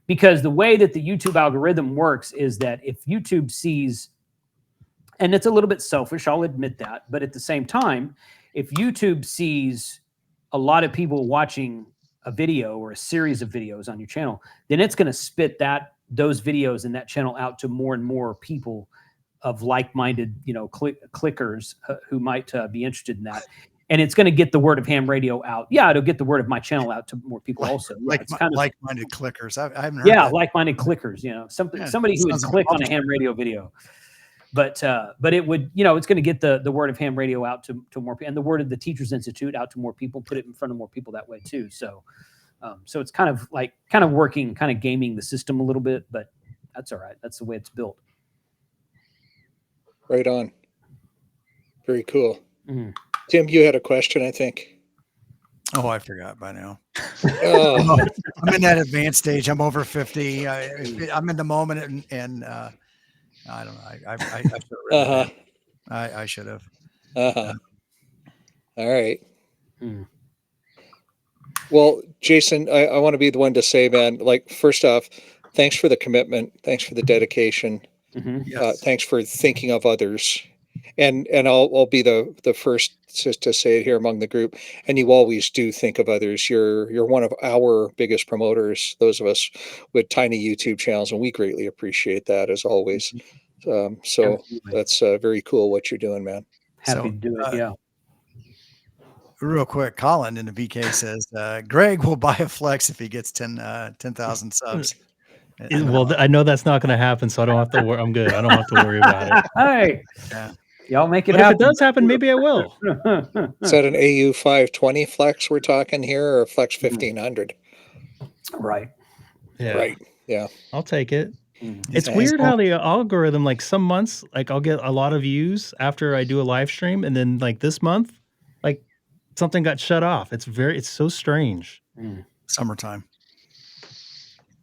because the way that the YouTube algorithm works is that if YouTube sees, and it's a little bit selfish, I'll admit that, but at the same time, if YouTube sees a lot of people watching a video or a series of videos on your channel, then it's going to spit those videos and that channel out to more and more people of like-minded, clickers who might be interested in that. And it's going to get the word of ham radio out. Yeah, it'll get the word of my channel out to more people also. Like it's kind of like-minded clickers. I haven't heard that. Like-minded clickers, somebody who would click on a ham radio video. But it would, it's going to get the word of ham radio out to more people, and the word of the Teachers Institute out to more people, put it in front of more people that way too. So it's kind of working, kind of gaming the system a little bit, but that's all right. That's the way it's built. Right on. Very cool. Mm. Tim, you had a question, I think. Oh, I forgot by now. Oh, I'm in that advanced stage. I'm over 50. I'm in the moment, and I don't know. I should have. All right. Hmm. Well, Jason, I want to be the one to say, man, first off, thanks for the commitment. Thanks for the dedication. Mm-hmm. Yes. Thanks for thinking of others. And I'll be the first to say it here among the group. And you always do think of others. You're one of our biggest promoters, those of us with tiny YouTube channels, and we greatly appreciate that as always. So Absolutely. that's very cool what you're doing, man. Happy to do it. Yeah. Real quick, Colin in the VK says, Greg will buy a flex if he gets 10,000 subs. Well, I know that's not going to happen, so I don't have to worry. I'm good. I don't have to worry about it. Hey, Yeah. y'all make it But happen. if it does happen, maybe I will. Is that an AU 520 flex we're talking here, or flex 1500? Right. Yeah. Right. Yeah. I'll take it. Mm. It's weird how the algorithm, some months, I'll get a lot of views after I do a live stream, and then this month, something got shut off. It's so strange. Mm. Summertime.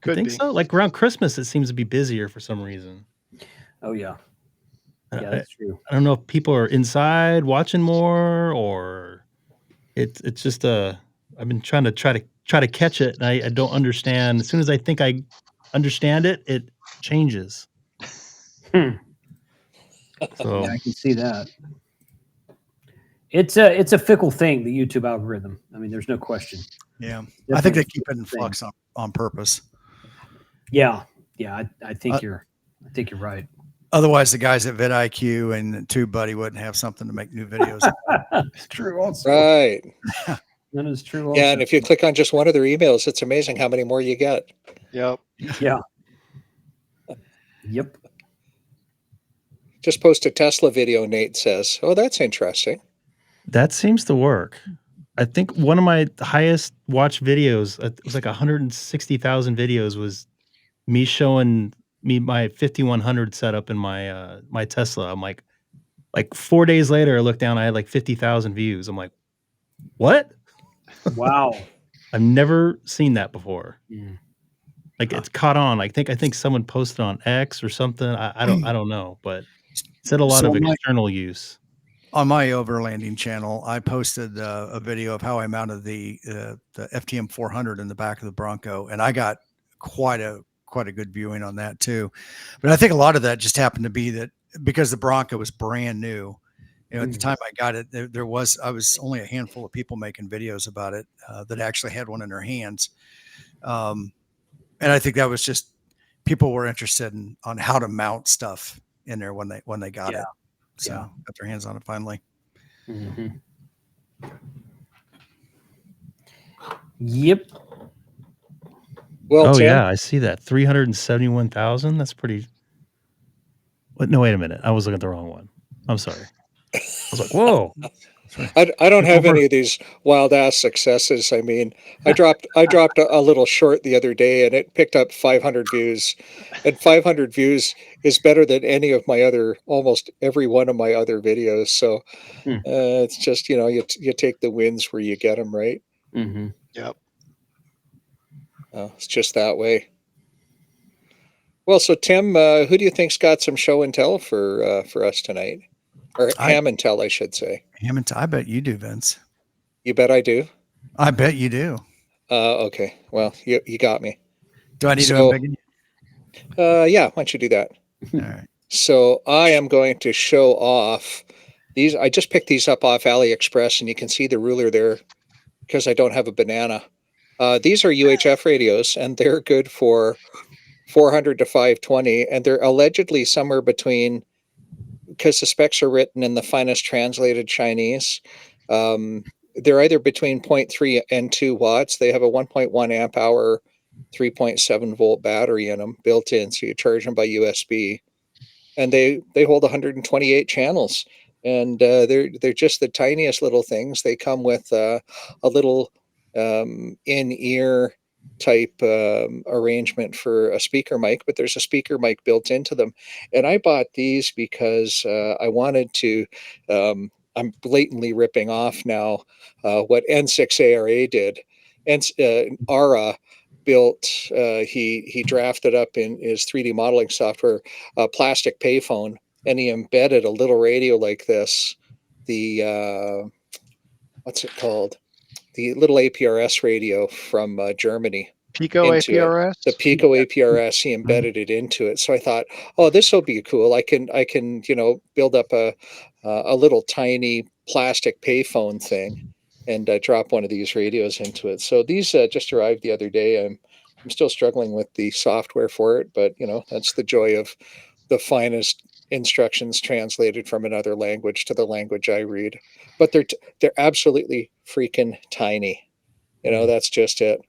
You think so? Around Christmas, it seems to be busier for some reason. Oh yeah. Yeah, that's true. I don't know if people are inside watching more, or it's just I've been trying to catch it, and I don't understand. As soon as I think I understand it, it changes. Hmm. So Yeah, I can see that. It's a fickle thing, the YouTube algorithm. I mean, there's no question. Yeah. Definitely I think they a keep it in fickle flux on purpose. Yeah. Yeah. I think you're right. Otherwise, the guys at vidIQ and TubeBuddy wouldn't have something to make new videos. It's true also. Right. That is true also. Yeah. And if you click on just one of their emails, it's amazing how many more you get. Yep. Yeah. Yep. Just post a Tesla video, Nate says. Oh, that's interesting. that seems to work. I think one of my highest watched videos, it was 160,000 videos, was me showing me my 5100 setup in my my Tesla. I'm like 4 days later, I look down, I had 50,000 views. I'm like, what? Wow. I've never seen that before. Mm. It's caught on. I think someone posted on X or something. I don't know, but it said a lot So of external use. On my overlanding channel, I posted a video of how I mounted the FTM 400 in the back of the Bronco, and I got quite a good viewing on that too. But I think a lot of that just happened to be that because the Bronco was brand new, At the time I got it, I was only a handful of people making videos about it that actually had one in their hands. And I think that was just people were interested on how to mount stuff in there when they got it. So got their hands on it finally. Mm-hmm. Yep. Well, Oh Tim, yeah, I see that 371,000. That's pretty. What? No, wait a minute. I was looking at the wrong one. I'm sorry. I was like, whoa. I don't have any of these wild ass successes. I mean, I dropped a little short the other day and it picked up 500 views, and 500 views is better than any of my almost every one of my other videos. So it's just, you take the wins where you get them, right? Mm-hmm. Yep. It's just that way. Well, so Tim, who do you think's got some show and tell for us tonight? Or ham and tell, I should say. I bet you do, Vince. You bet I do? I bet you do. Okay. Well, you got me. Do I need to unbiggen you? Yeah, why don't you do that? All right. So I am going to show off these. I just picked these up off AliExpress, and you can see the ruler there because I don't have a banana. These are UHF radios, and they're good for 400 to 520, and they're allegedly somewhere between, because the specs are written in the finest translated Chinese. They're either between 0.3 and 2 watts. They have a 1.1 amp hour, 3.7 volt battery in them built in. So you charge them by USB, and they hold 128 channels, and they're just the tiniest little things. They come with a little in-ear type arrangement for a speaker mic, but there's a speaker mic built into them. And I bought these because I wanted to, I'm blatantly ripping off now what N6ARA did. And ARRL built, he drafted up in his 3D modeling software a plastic payphone, and he embedded a little radio like this, the what's it called? The little APRS radio from Germany. Pico APRS? The Pico APRS, he embedded it into it. So I thought, oh, this will be cool. I can build up a little tiny plastic payphone thing and drop one of these radios into it. So these just arrived the other day. I'm still struggling with the software for it, but that's the joy of the finest instructions translated from another language to the language I read. But they're absolutely freaking tiny. That's just it.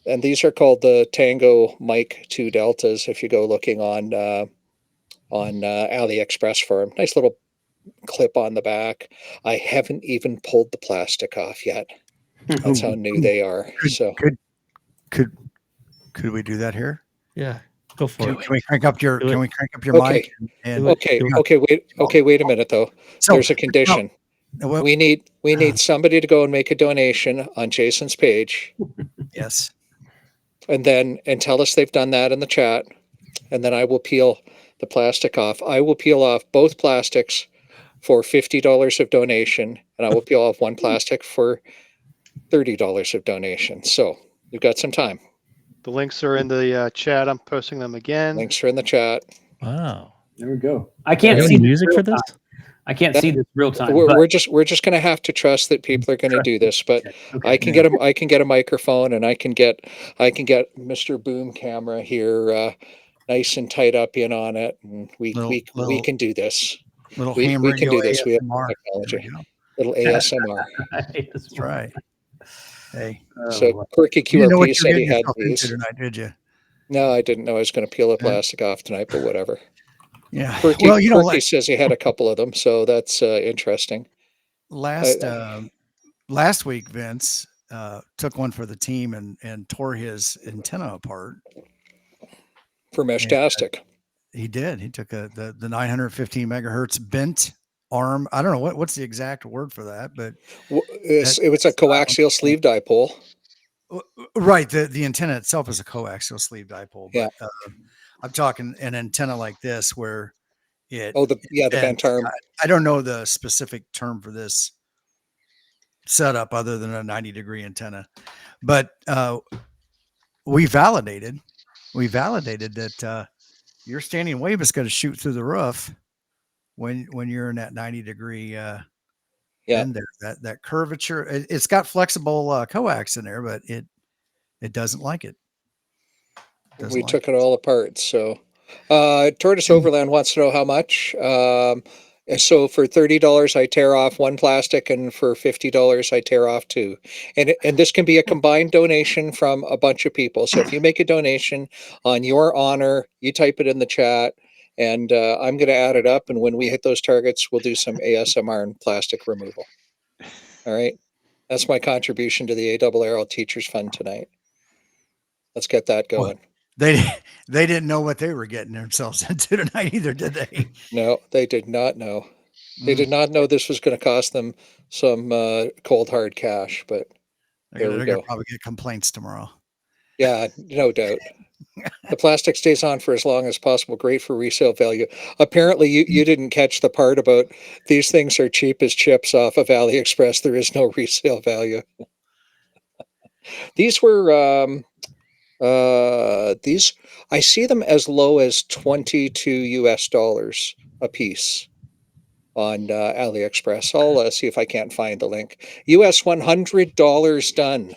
And these are called the Tango Mic 2 Deltas. If you go looking on AliExpress for them, nice little clip on the back. I haven't even pulled the plastic off yet. That's how new they are. Could we do that here? Yeah, go for it. Can we crank up your Okay. mic? Okay, wait a minute though. So, there's a condition. Well, we need somebody to go and make a donation on Jason's page. Yes. And tell us they've done that in the chat. And then I will peel the plastic off. I will peel off both plastics for $50 of donation, and I will peel off one plastic for $30 of donation. So you've got some time. The links are in the chat. I'm posting them again. Links are in the chat. Wow. There we go. I can't see music for this. I can't see this real time. We're just going to have to trust that people are going to do this. But okay. I can get a microphone, and I can get Mr. Boom camera here, nice and tight up in on it, and we can do this. We can do this. We have technology. Little ASMR. That's right. Hey. So Quirky QRP said he had these tonight, did you? No, I didn't know I was going to peel the plastic off tonight, but whatever. Yeah. Quirky says he had a couple of them, so that's interesting. Last week, Vince took one for the team and tore his antenna apart. For Meshtastic. He did. He took the 915 megahertz bent arm. I don't know what's the exact word for that, but it was a coaxial sleeve dipole. Right. The antenna itself is a coaxial sleeve dipole. But, yeah. I'm talking an antenna like this where it. The bent arm. I don't know the specific term for this setup other than a 90-degree antenna, but we validated that your standing wave is going to shoot through the roof when you're in that 90-degree Yeah. bend there, that curvature. It's got flexible coax in there, but it doesn't like it. We took it all apart. So, Tortoise Overland wants to know how much. So for $30, I tear off one plastic, and for $50, I tear off two. And this can be a combined donation from a bunch of people. So if you make a donation on your honor, you type it in the chat, and I'm going to add it up. And when we hit those targets, we'll do some ASMR and plastic removal. All right. That's my contribution to the ARRL Teachers Fund tonight. Let's get that going. Well, they didn't know what they were getting themselves into tonight either, did they? No, they did not know. They did not know this was going to cost them some cold hard cash, but They're going to probably get complaints tomorrow. Yeah, no doubt. The plastic stays on for as long as possible. Great for resale value. Apparently, you didn't catch the part about these things are cheap as chips off of AliExpress. There is no resale value. These were these. I see them as low as $22 US a piece on AliExpress. I'll see if I can't find the link. US $100 done.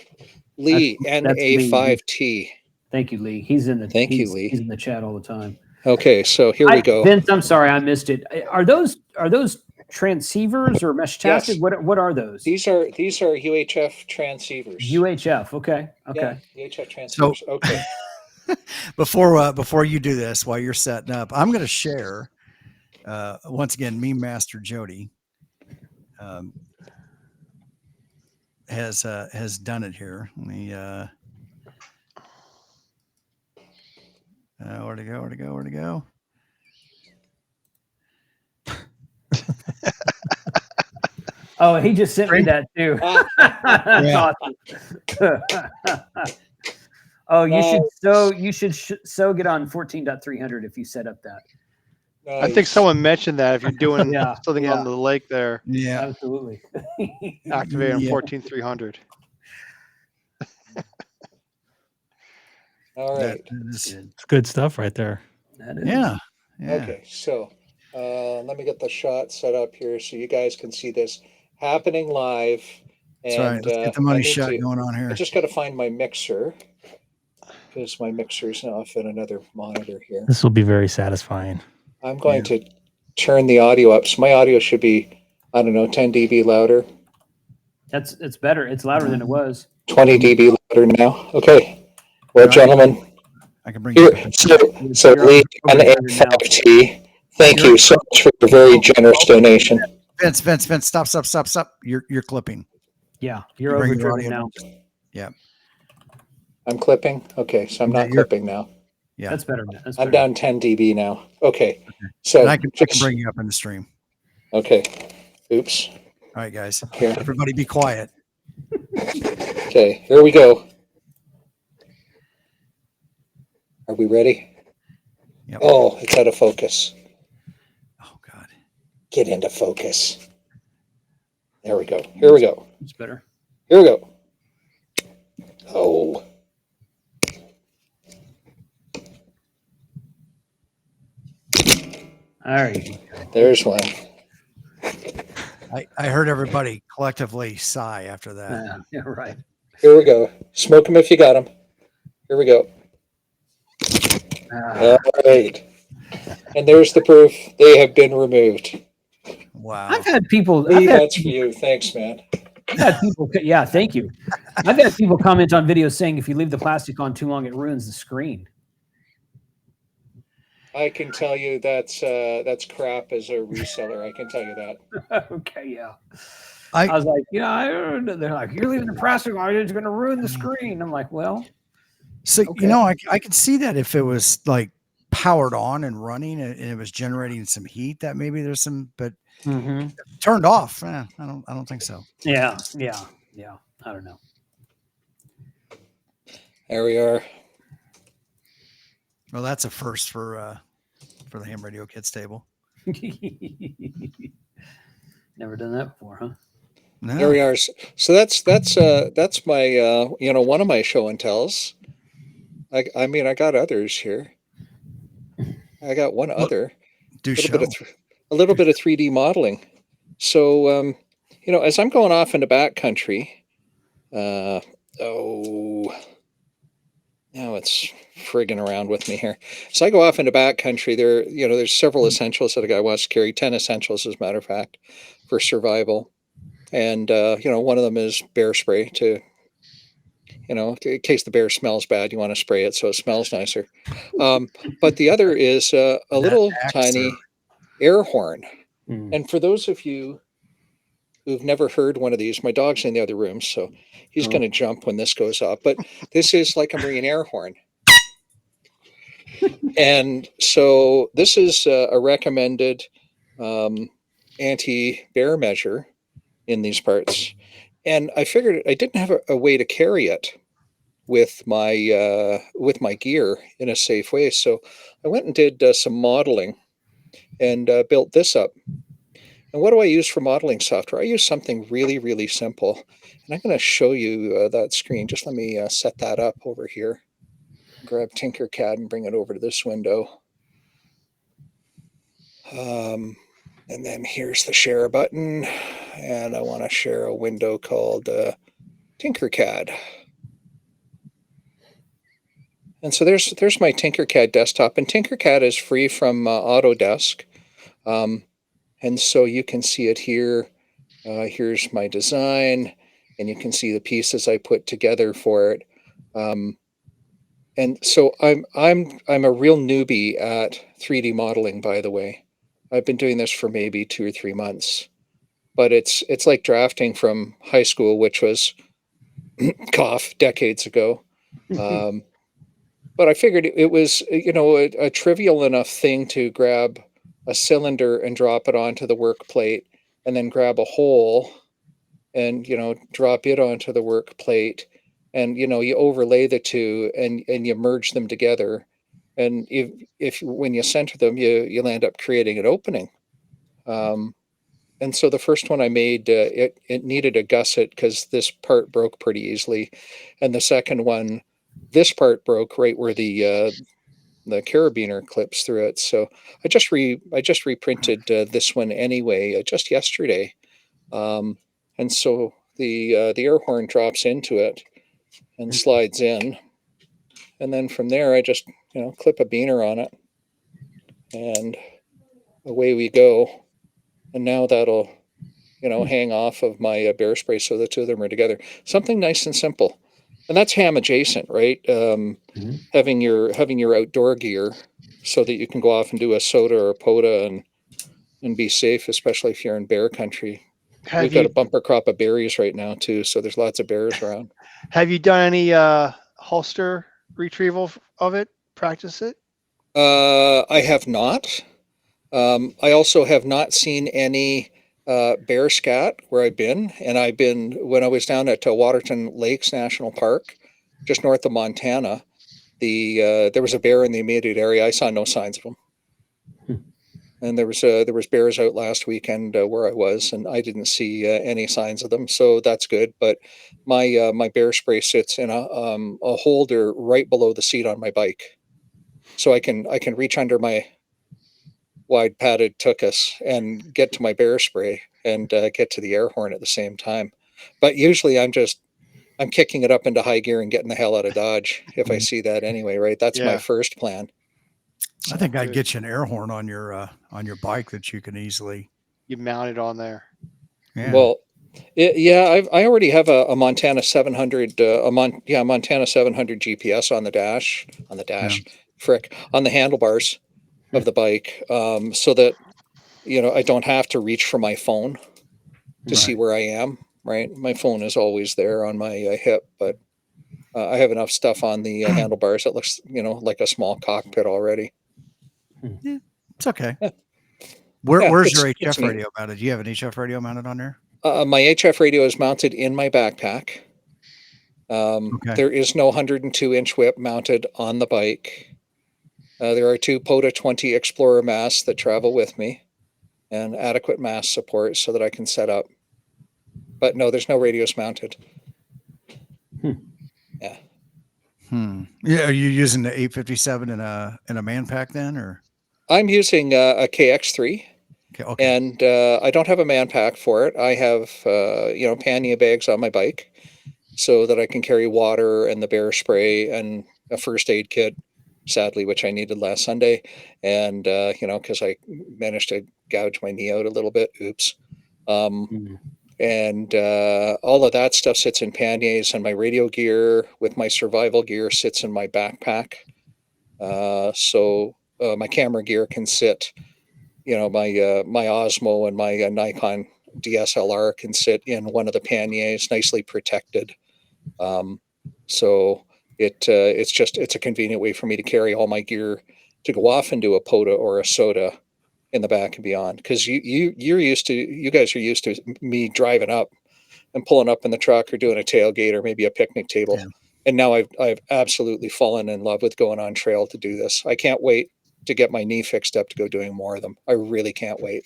Lee NA5T. Thank you, Lee. He's in the Lee. He's in the chat all the time. Okay, so here we go. Vince, I'm sorry, I missed it. Are those transceivers or mesh tastic? Yes. What are those? These are UHF transceivers. UHF. Okay. Yeah, UHF transceivers. So, okay. Before you do this, while you're setting up, I'm going to share. Once again, Meme Master Jody has done it here. Let me. Where to go? Oh, he just sent me that too. That's awesome. Oh, you should so get on 14.300 if you set up that. I think someone mentioned that if you're doing something on the lake there. Yeah, absolutely. Activate on 14.300. All right. It's good stuff right there. That is. Yeah. Okay, so let me get the shot set up here so you guys can see this happening live. That's right. Let's get the money shot going on here. I just got to find my mixer because my mixer is now off in another monitor here. This will be very satisfying. I'm going to turn the audio up. So my audio should be, I don't know, 10 dB louder. It's better. It's louder than it was. 20 dB louder now. Okay. Well, gentlemen, I can bring you up. So Lee and A5T, thank you so much for your very generous donation. Vince, stop. You're clipping. Yeah, you're overdriven now. Yeah. I'm clipping? Okay, so I'm not clipping now. Yeah. That's better. I'm down 10 dB now. Okay. So I can bring you up in the stream. Okay. Oops. All right, guys. Here. Everybody be quiet. Okay, here we go. Are we ready? Yep. Oh, it's out of focus. Oh, God. Get into focus. There we go. Here we go. It's better. Here we go. Oh. All right. There's one. I heard everybody collectively sigh after that. Yeah, right. Here we go. Smoke them if you got them. Here we go. All right. And there's the proof. They have been removed. Wow. I've had people. That's for you. Thanks, man. I've had people. Yeah, thank you. I've had people comment on videos saying if you leave the plastic on too long, it ruins the screen. I can tell you that's crap as a reseller. I can tell you that. Okay, yeah. I was like, they're like, you're leaving the plastic on, it's going to ruin the screen. I'm like, well. So, I could see that if it was like powered on and running and it was generating some heat, that maybe there's some, but turned off. I don't think so. Yeah. I don't know. There we are. Well, that's a first for the Ham Radio Kids table. Never done that before, huh? No. There we are. So that's my one of my show and tells. I mean I got others here. I got one other. Do a show. little a little bit of 3D modeling. So, you know, as I'm going off into backcountry, now it's frigging around with me here. So I go off into backcountry. There's several essentials that a guy wants to carry, 10 essentials, as a matter of fact, for survival. And, one of them is bear spray to, in case the bear smells bad, you want to spray it so it smells nicer. But the other is a little tiny air horn. And for those of you who've never heard one of these, my dog's in the other room, so he's going to jump when this goes off. But this is like a marine air horn. And so this is a recommended anti-bear measure in these parts. And I figured I didn't have a way to carry it with my gear in a safe way. So I went and did some modeling and built this up. And what do I use for modeling software? I use something really, really simple. And I'm going to show you that screen. Just let me set that up over here. Grab Tinkercad and bring it over to this window. And then here's the share button. And I want to share a window called Tinkercad. And so there's my Tinkercad desktop. And Tinkercad is free from Autodesk. And so you can see it here. Here's my design, and you can see the pieces I put together for it. And so I'm a real newbie at 3D modeling, by the way. I've been doing this for maybe 2 or 3 months, but it's like drafting from high school, which was cough decades ago. But I figured it was, a trivial enough thing to grab a cylinder and drop it onto the work plate, and then grab a hole and, drop it onto the work plate. And, you overlay the two and you merge them together. And if when you center them, you'll end up creating an opening. And so the first one I made, it needed a gusset because this part broke pretty easily. And the second one, this part broke right where the carabiner clips through it. So I just reprinted this one anyway, just yesterday. And so the air horn drops into it and slides in. And then from there, I just, clip a beaner on it and away we go. And now that'll, hang off of my bear spray. So the two of them are together. Something nice and simple. And that's ham adjacent, right? Having your outdoor gear so that you can go off and do a soda or a POTA and be safe, especially if you're in bear country. We've got a bumper crop of berries right now too, so there's lots of bears around. Have you done any holster retrieval of it? Practice it? I have not. I also have not seen any bear scat where I've been. And when I was down at Waterton Lakes National Park, just north of Montana, there was a bear in the immediate area. I saw no signs of them. And there was bears out last weekend where I was, and I didn't see any signs of them. So that's good. But my bear spray sits in a holder right below the seat on my bike. So I can reach under my wide padded tuchus and get to my bear spray and get to the air horn at the same time. But usually I'm kicking it up into high gear and getting the hell out of Dodge if I see that anyway, right? That's my first plan. I think I'd get you an air horn on your bike that you can easily. You mount it on there. Yeah. Well, I already have a Montana 700, Montana 700 GPS on the dash, on the handlebars of the bike, so that, I don't have to reach for my phone to see where I am, right? My phone is always there on my hip, but I have enough stuff on the handlebars that looks, like a small cockpit already. Yeah, it's okay. Where's your HF neat. radio mounted? Do you have an HF radio mounted on there? My HF radio is mounted in my backpack. Okay. There is no 102-inch whip mounted on the bike. There are 2 POTA 20 Explorer masts that travel with me and adequate mast support so that I can set up. But no, there's no radios mounted. Yeah. Yeah. Are you using the 857 in a man pack then, or? I'm using a KX3 Okay. And I don't have a man pack for it. I have, pannier bags on my bike so that I can carry water and the bear spray and a first aid kit, sadly, which I needed last Sunday. And, because I managed to gouge my knee out a little bit. Oops. And all of that stuff sits in panniers, and my radio gear with my survival gear sits in my backpack. So my camera gear can sit, my Osmo and my Nikon DSLR can sit in one of the panniers, nicely protected. So it's a convenient way for me to carry all my gear to go off and do a POTA or a SOTA in the back and beyond. Because you guys are used to me driving up and pulling up in the truck or doing a tailgate or maybe a picnic table. Yeah. And now I've absolutely fallen in love with going on trail to do this. I can't wait to get my knee fixed up to go doing more of them. I really can't wait.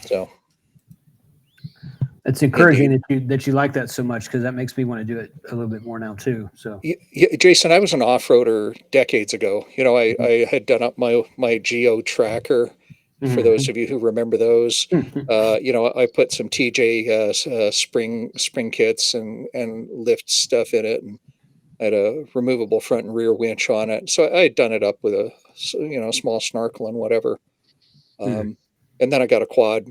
So it's encouraging that you like that so much, because that makes me want to do it a little bit more now too. So yeah, Jason, I was an off-roader decades ago. I had done up my Geo tracker. For those of you who remember those, I put some TJ spring kits and lift stuff in it, and I had a removable front and rear winch on it. So I had done it up with a small snorkel and whatever. And then I got a quad,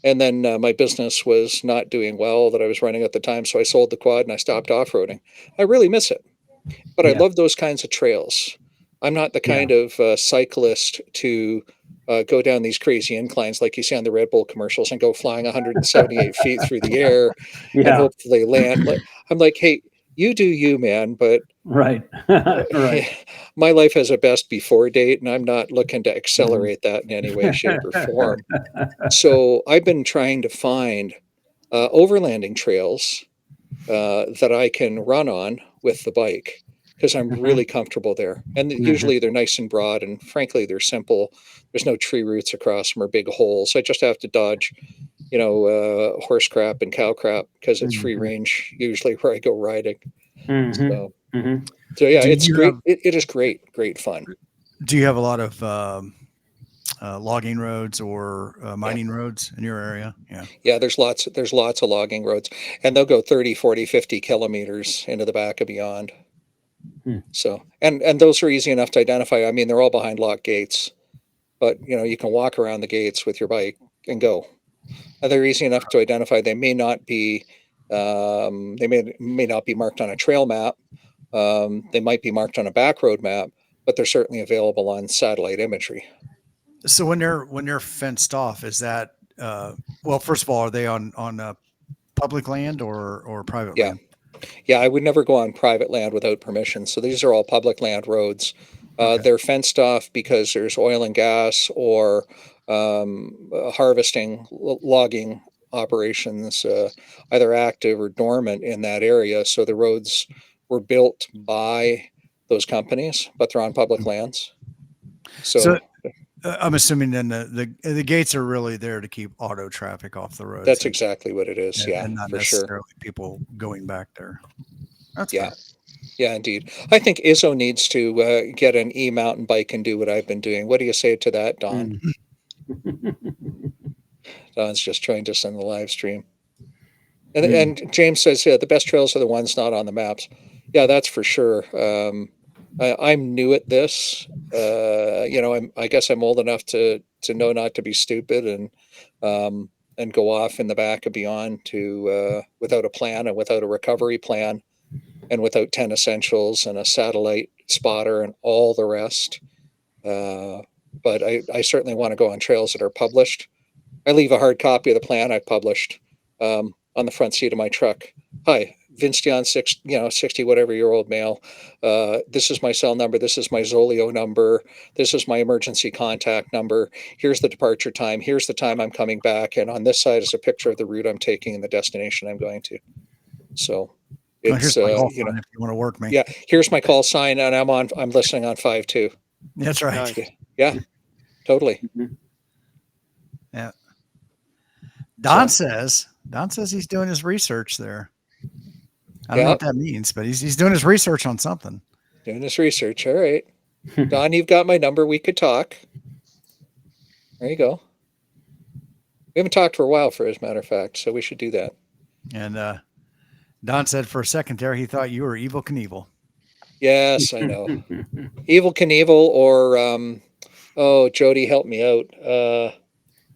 and then my business was not doing well that I was running at the time, so I sold the quad and I stopped off-roading. I really miss it, but I love those kinds of trails. I'm not the kind of cyclist to go down these crazy inclines like you see on the Red Bull commercials and go flying 178 feet through the air and hopefully land. I'm like, hey, you do you, man. But right. My life has a best before date, and I'm not looking to accelerate that in any way, shape, or form. So I've been trying to find overlanding trails that I can run on with the bike, because I'm really comfortable there. And usually they're nice and broad, and frankly, they're simple. There's no tree roots across them or big holes. I just have to dodge, horse crap and cow crap, because it's free range usually where I go riding. So yeah, it's great. It is great fun. Do you have a lot of logging roads or mining roads in your area? Yeah, there's lots of logging roads, and they'll go 30, 40, 50 kilometers into the back and beyond. So, and those are easy enough to identify. I mean, they're all behind locked gates, but you can walk around the gates with your bike and go. And they're easy enough to identify. They may not be, may not be marked on a trail map. They might be marked on a back road map, but they're certainly available on satellite imagery. So when they're fenced off, is that well, first of all, are they on public land or private land? Yeah, I would never go on private land without permission. So these are all public land roads. They're fenced off because there's oil and gas or harvesting, logging operations, either active or dormant in that area. So the roads were built by those companies, but they're on public lands. So I'm assuming then the gates are really there to keep auto traffic off the road. That's exactly what it is. And not for necessarily sure. people going back there. That's yeah. fair. Yeah, indeed. I think Izzo needs to get an e-mountain bike and do what I've been doing. What do you say to that, Don? Don's just trying to send the live stream. And James says, the best trails are the ones not on the maps. Yeah, that's for sure. I'm new at this. I guess I'm old enough to know not to be stupid and go off in the back and beyond to without a plan and without a recovery plan and without 10 essentials and a satellite spotter and all the rest. But I certainly want to go on trails that are published. I leave a hard copy of the plan I published on the front seat of my truck. Hi, Vince Dion, 60 whatever year old male. This is my cell number. This is my Zolio number. This is my emergency contact number. Here's the departure time. Here's the time I'm coming back. And on this side is a picture of the route I'm taking and the destination I'm going to. So it's, here's my call sign if you want to work me. Yeah, here's my call sign, and I'm listening on 5.2. That's right. Nice. Yeah, totally. Yeah. Don says he's doing his research there. I don't know what that means, but he's doing his research on something. Doing his research. All right. Don, you've got my number. We could talk. There you go. We haven't talked for a while, for as a matter of fact, so we should do that. And Don said for a second there he thought you were Evil Knievel. Yes, I know. Evil Knievel, or oh, Jody, help me out.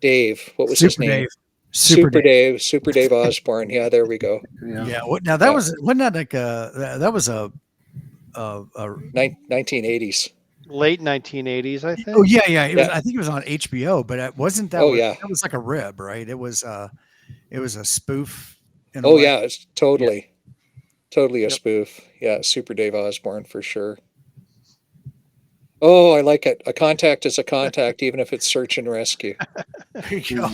Dave, what was his Super name? Dave. Super Dave. Super Dave Osborne. Yeah, there we go. Yeah. Now that wasn't that like that was a 1980s. Late 1980s, I think. Oh yeah. It was, Yeah. I think it was on HBO, but it wasn't that. Oh, yeah. That was like a rib, right? It was a spoof. In a Oh way. yeah, it's totally a Yep. spoof. Yeah, Super Dave Osborne for sure. Oh, I like it. A contact is a contact, even if it's search and rescue. There you go.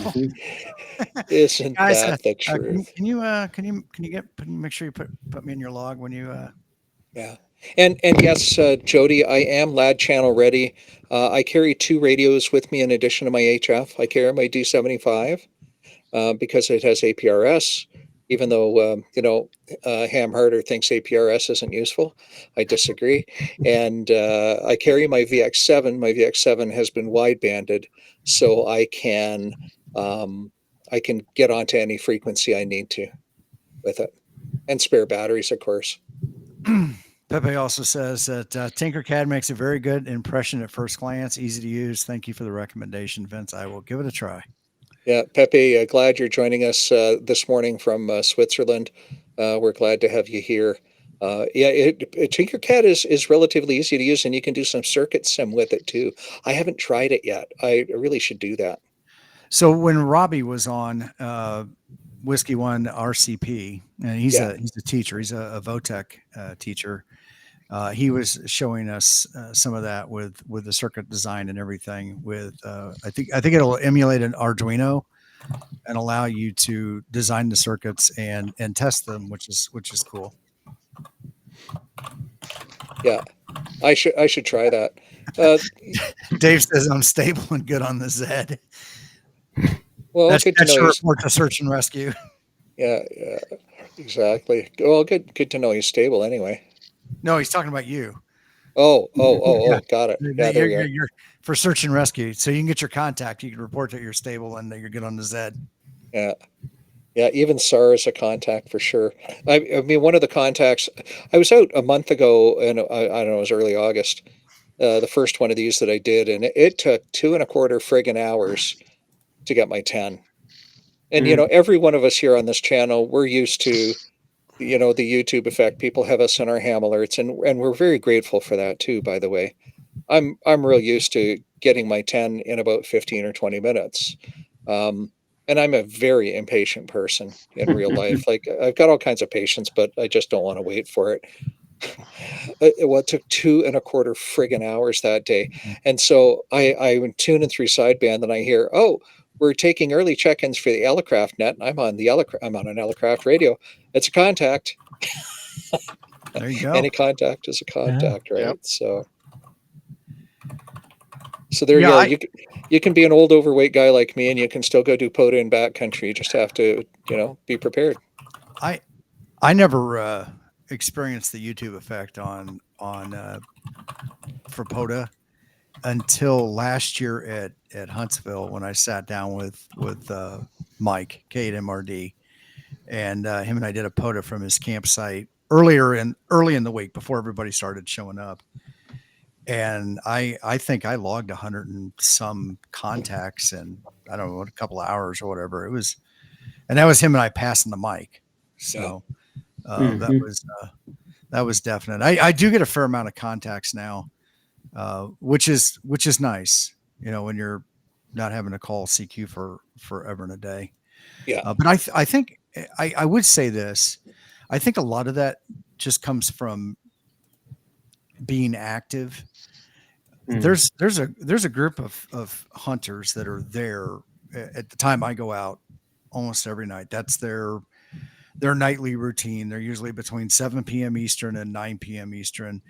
Isn't Guys, that the truth? can you make sure you put me in your log when you Yeah. And yes, Jody, I am LAD channel ready. I carry 2 radios with me in addition to my HF. I carry my D75 because it has APRS. Even though Ham Harder thinks APRS isn't useful, I disagree. And I carry my VX7. My VX7 has been widebanded, so I can get onto any frequency I need to with it, and spare batteries, of course. Pepe also says that Tinkercad makes a very good impression at first glance, easy to use. Thank you for the recommendation, Vince. I will give it a try. Yeah, Pepe, glad you're joining us this morning from Switzerland. We're glad to have you here. Tinkercad is relatively easy to use, and you can do some circuit sim with it too. I haven't tried it yet. I really should do that. So when Robbie was on Whiskey One RCP, and he's a teacher, he's a VOTEC teacher. He was showing us some of that with the circuit design and everything. With I think it'll emulate an Arduino and allow you to design the circuits and test them, which is cool. Yeah, I should try that. Dave says I'm stable and good on the Z. Well, That's good to know. your report to search and rescue. Yeah, exactly. Well, good to know he's stable anyway. No, he's talking about you. Oh, Yeah. got it. Yeah, there we are. You're for search and rescue. So you can get your contact. You can report that you're stable and that you're good on the Z. Yeah. Yeah, even SAR is a contact for sure. I mean, one of the contacts, I was out a month ago, and I don't know, it was early August, the first one of these that I did, and it took 2.25 friggin' hours to get my 10. And, every one of us here on this channel, we're used to, the YouTube effect. People have us in our ham alerts, and we're very grateful for that too, by the way. I'm real used to getting my 10 in about 15 or 20 minutes. And I'm a very impatient person in real life. Like, I've got all kinds of patience, but I just don't want to wait for it. It took 2.25 friggin' hours that day. And so I'm tuning through sideband, and I hear, oh, we're taking early check-ins for the Elecraft net. I'm on an Elecraft radio. It's a contact. There you go. Any contact is a contact, right? Yep. So there you go. You can be an old overweight guy like me, and you can still go do POTA in backcountry. You just have to, be prepared. I never experienced the YouTube effect on for POTA until last year at Huntsville, when I sat down with Mike K8MRD, and him and I did a POTA from his campsite early in the week before everybody started showing up. And I think I logged 100 and some contacts in, I don't know, a couple of hours or whatever it was. And that was him and I passing the mic. So that was definite. I do get a fair amount of contacts now, which is nice, when you're not having to call CQ for forever and a day. Yeah. But I think I would say this. I think a lot of that just comes from being active. There's a group of hunters that are there at the time I go out almost every night. That's their nightly routine. They're usually between 7 p.m. Eastern and 9 p.m. Eastern.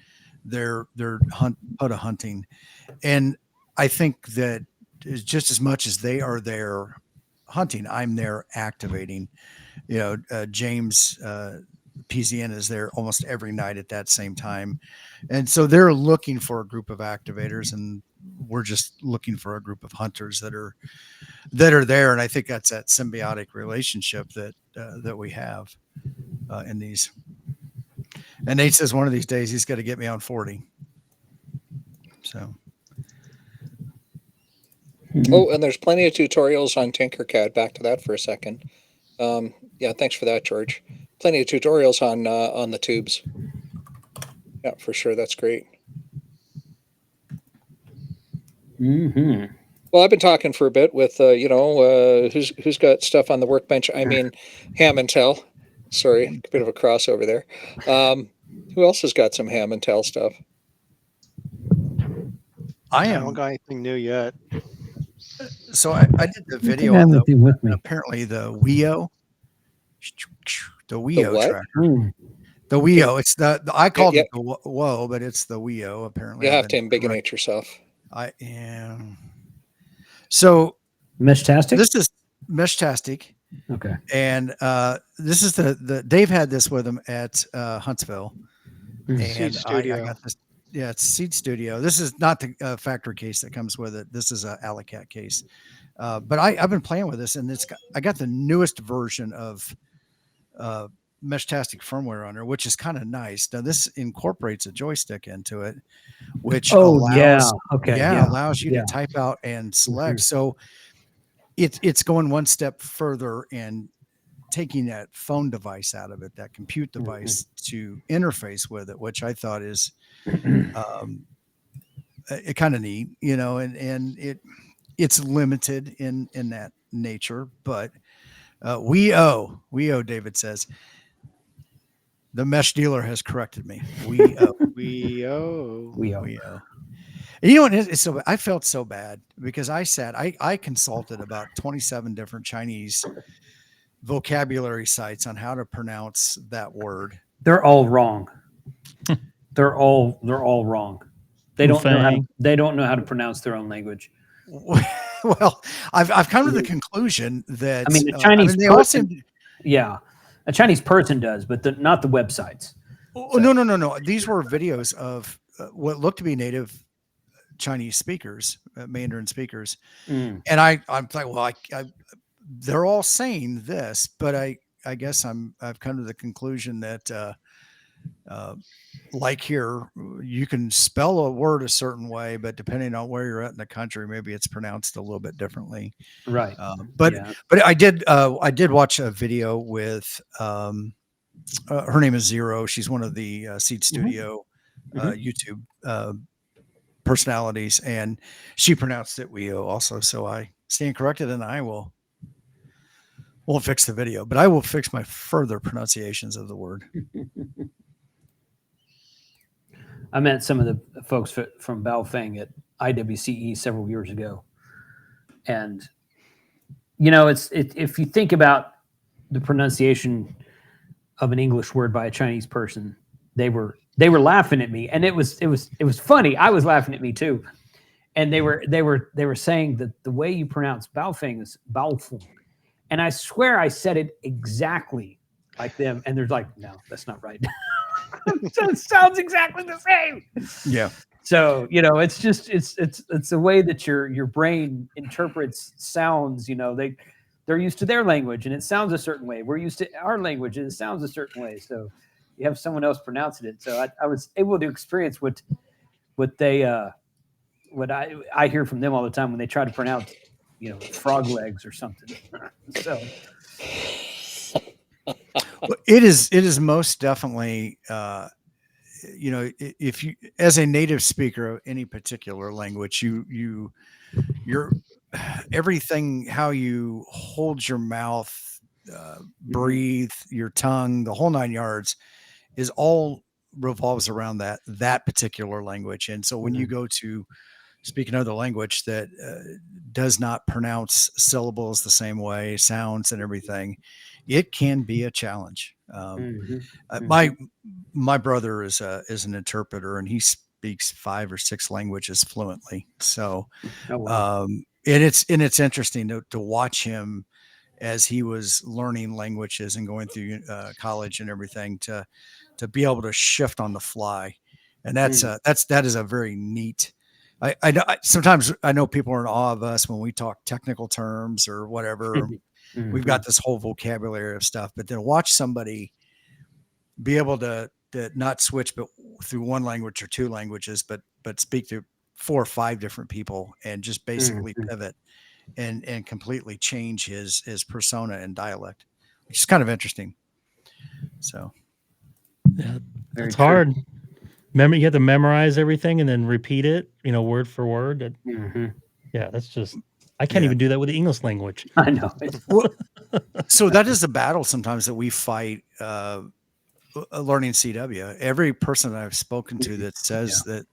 They're POTA hunting. And I think that just as much as they are there hunting, I'm there activating. James PZN is there almost every night at that same time. And so they're looking for a group of activators, and we're just looking for a group of hunters that are there. And I think that's that symbiotic relationship that we have in these. And Nate says one of these days he's got to get me on 40. So. Oh, and there's plenty of tutorials on Tinkercad. Back to that for a second. Yeah, thanks for that, George. Plenty of tutorials on the tubes. Yeah, for sure. That's great. Mm-hmm. Well, I've been talking for a bit with who's got stuff on the workbench. I mean, ham and tell. Sorry, a bit of a crossover there. Who else has got some ham and tell stuff? I haven't got anything new yet. So I did the video on apparently the Wio. The Wio tracker. The Wio. It's I called it the Whoa, but it's the Wio apparently. You have to embiggenate yourself. I am. So Meshtastic? This is Meshtastic. Okay. And this is the Dave had this with him at Huntsville. And Seed Studio. I got this. Yeah, it's Seed Studio. This is not the factory case that comes with it. This is a Alicat case. But I've been playing with this, and I got the newest version of Meshtastic firmware on there, which is kind of nice. Now this incorporates a joystick into it, which allows you to type out and select. So it's going one step further and taking that phone device out of it, that compute device, to interface with it, which I thought is it kind of neat, and it's limited in that nature, but we owe, David says, the mesh dealer has corrected me. We owe. And you know what? It's so I felt so bad because I consulted about 27 different Chinese vocabulary sites on how to pronounce that word. They're all wrong. They're all wrong. They don't know how to pronounce their own language. Well, I've come to the conclusion that the Chinese person, a Chinese person does, but not the websites. Oh, so. No. These were videos of what looked to be native Chinese speakers, Mandarin speakers, and I'm like, well, they're all saying this, but I guess I've come to the conclusion that like here, you can spell a word a certain way, but depending on where you're at in the country, maybe it's pronounced a little bit differently. Right. But I did watch a video with her name is Zero. She's one of the Seed Studio YouTube personalities, and she pronounced it Wio also. So I stand corrected, and I won't fix the video, but I will fix my further pronunciations of the word. I met some of the folks from Baofeng at IWCE several years ago. And, if you think about the pronunciation of an English word by a Chinese person, they were laughing at me, and it was funny. I was laughing at me too. And they were saying that the way you pronounce Baofeng is Baofeng. And I swear I said it exactly like them. And they're like, no, that's not right. It sounds exactly the same. Yeah. So, it's just, it's the way that your brain interprets sounds. They're used to their language and it sounds a certain way. We're used to our language and it sounds a certain way. So you have someone else pronouncing it. So I was able to experience what I hear from them all the time when they try to pronounce, frog legs or something. So well, it is most definitely, if you, as a native speaker of any particular language, you're everything, how you hold your mouth, breathe, your tongue, the whole 9 yards is all revolves around that particular language. And so when you go to speak another language that does not pronounce syllables the same way, sounds and everything, it can be a challenge. My brother is an interpreter and he speaks 5 or 6 languages fluently. So, and it's interesting to watch him as he was learning languages and going through college and everything to be able to shift on the fly. And that is a very neat I know sometimes I know people are in awe of us when we talk technical terms or whatever. We've got this whole vocabulary of stuff, but then watch somebody be able to not switch, but through one language or two languages, but speak to 4 or 5 different people and just basically pivot and completely change his persona and dialect, which is kind of interesting. So Yeah, Very it's true. hard. Remember, you have to memorize everything and then repeat it, word for word. Yeah, that's just, I can't even do that with the English language. I know. well, so that is the battle sometimes that we fight learning CW. Every person that I've spoken to that says that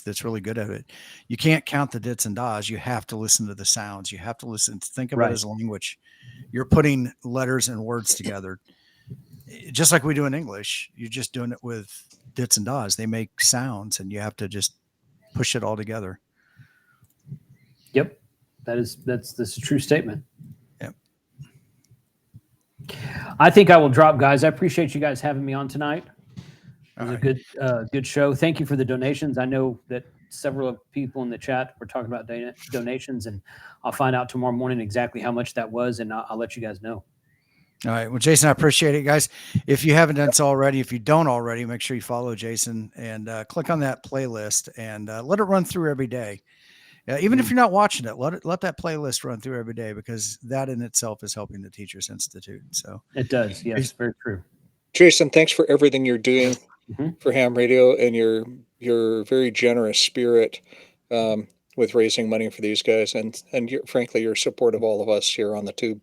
that's really good at it, you can't count the dits and das. You have to listen to the sounds. You have to listen, think of it as language. You're putting letters and words together, just like we do in English. You're just doing it with dits and das. They make sounds, and you have to just push it all together. Yep, that's a true statement. Yep. I think I will drop, guys. I appreciate you guys having me on tonight. It was a good show. Thank you for the donations. I know that several of people in the chat were talking about donations, and I'll find out tomorrow morning exactly how much that was, and I'll let you guys know. All right. Well, Jason, I appreciate it, guys. If you haven't done so already, if you don't already, make sure you follow Jason and click on that playlist and let it run through every day. Even if you're not watching it, let that playlist run through every day, because that in itself is helping the Teachers Institute. So it does. Yes, very true. Jason, thanks for everything you're doing for ham radio and your very generous spirit with raising money for these guys, and frankly, your support of all of us here on the tube.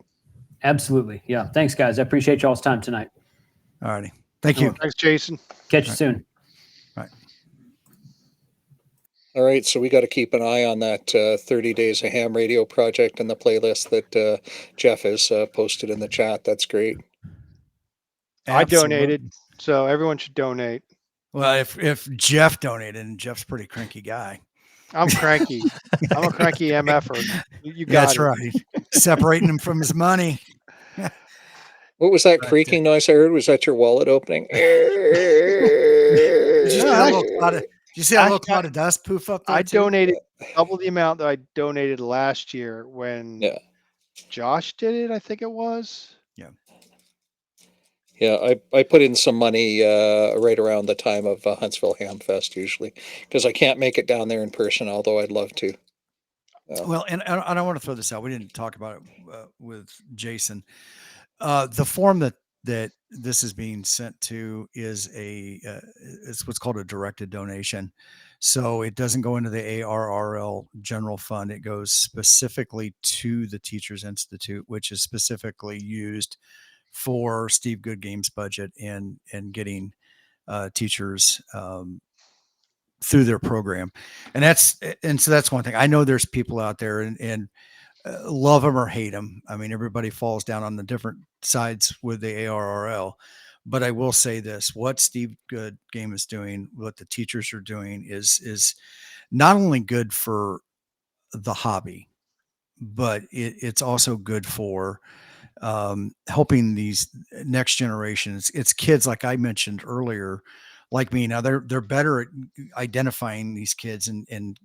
Absolutely. Yeah. Thanks, guys. I appreciate y'all's time tonight. All righty. Thank you. Thanks, Jason. Catch you soon. Right. All right. So we got to keep an eye on that 30 Days of Ham Radio project and the playlist that Jeff has posted in the chat. That's great. I donated, so everyone should donate. Well, if Jeff donated, and Jeff's a pretty cranky guy. I'm cranky. I'm a cranky MFer. You got That's right. Separating him from his money. What was that creaking noise I heard? Was that your wallet opening? Did you see a little cloud of dust poof up there? I donated double the amount that I donated last year when Josh did it, I think it was. Yeah, I put in some money right around the time of Huntsville Ham Fest usually, because I can't make it down there in person, although I'd love to. Well, and I want to throw this out. We didn't talk about it with Jason. The form that this is being sent to is it's what's called a directed donation. So it doesn't go into the ARRL general fund. It goes specifically to the Teachers Institute, which is specifically used for Steve Goodgame's budget and getting teachers through their program. And so that's one thing. I know there's people out there and love them or hate them. I mean, everybody falls down on the different sides with the ARRL, but I will say this: what Steve Goodgame is doing, what the teachers are doing is not only good for the hobby, but it's also good for helping these next generations. It's kids, like I mentioned earlier, like me. Now they're better at identifying these kids and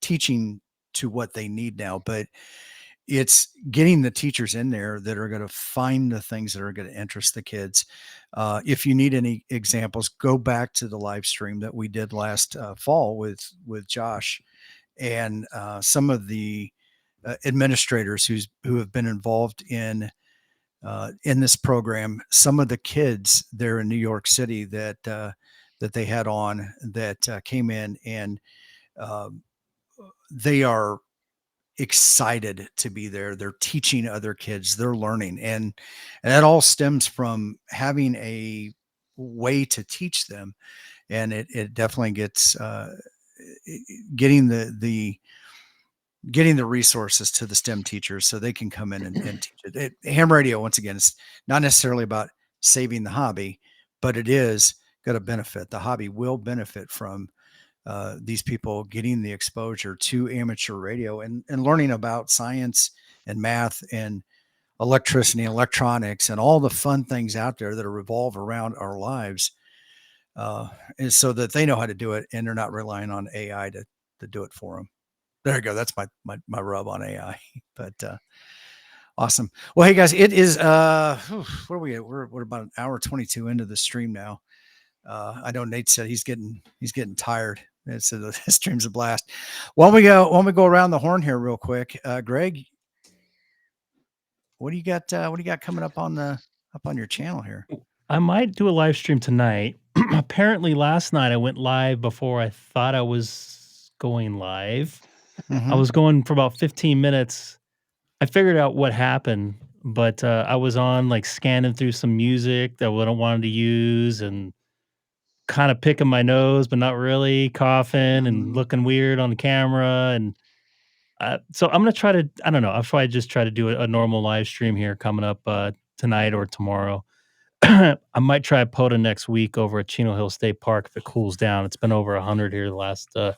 teaching to what they need now, but it's getting the teachers in there that are going to find the things that are going to interest the kids. If you need any examples, go back to the live stream that we did last fall with Josh and some of the administrators who have been involved in this program. Some of the kids there in New York City that they had on that came in, and they are excited to be there. They're teaching other kids, they're learning, and that all stems from having a way to teach them. And it definitely gets getting the resources to the STEM teachers so they can come in and teach it. Ham radio, once again, is not necessarily about saving the hobby, but it is going to benefit. The hobby will benefit from these people getting the exposure to amateur radio and learning about science and math and electricity and electronics and all the fun things out there that revolve around our lives, and so that they know how to do it and they're not relying on AI to to do it for them. There you go. That's my rub on AI. But awesome. Well, hey guys, it is where are we at? We're about an hour 22 into the stream now. I know Nate said he's getting tired. So the stream's a blast. Why don't we go around the horn here real quick? Greg, what do you got coming up on your channel here? I might do a live stream tonight. Apparently last night I went live before I thought I was going live. I was going for about 15 minutes. I figured out what happened, but I was on like scanning through some music that I wanted to use and kind of picking my nose, but not really, coughing and looking weird on the camera. And so I'm going to try to, I don't know, I'll probably just try to do a normal live stream here coming up tonight or tomorrow. I might try POTA next week over at Chino Hill State Park if it cools down. It's been over 100 here the last 4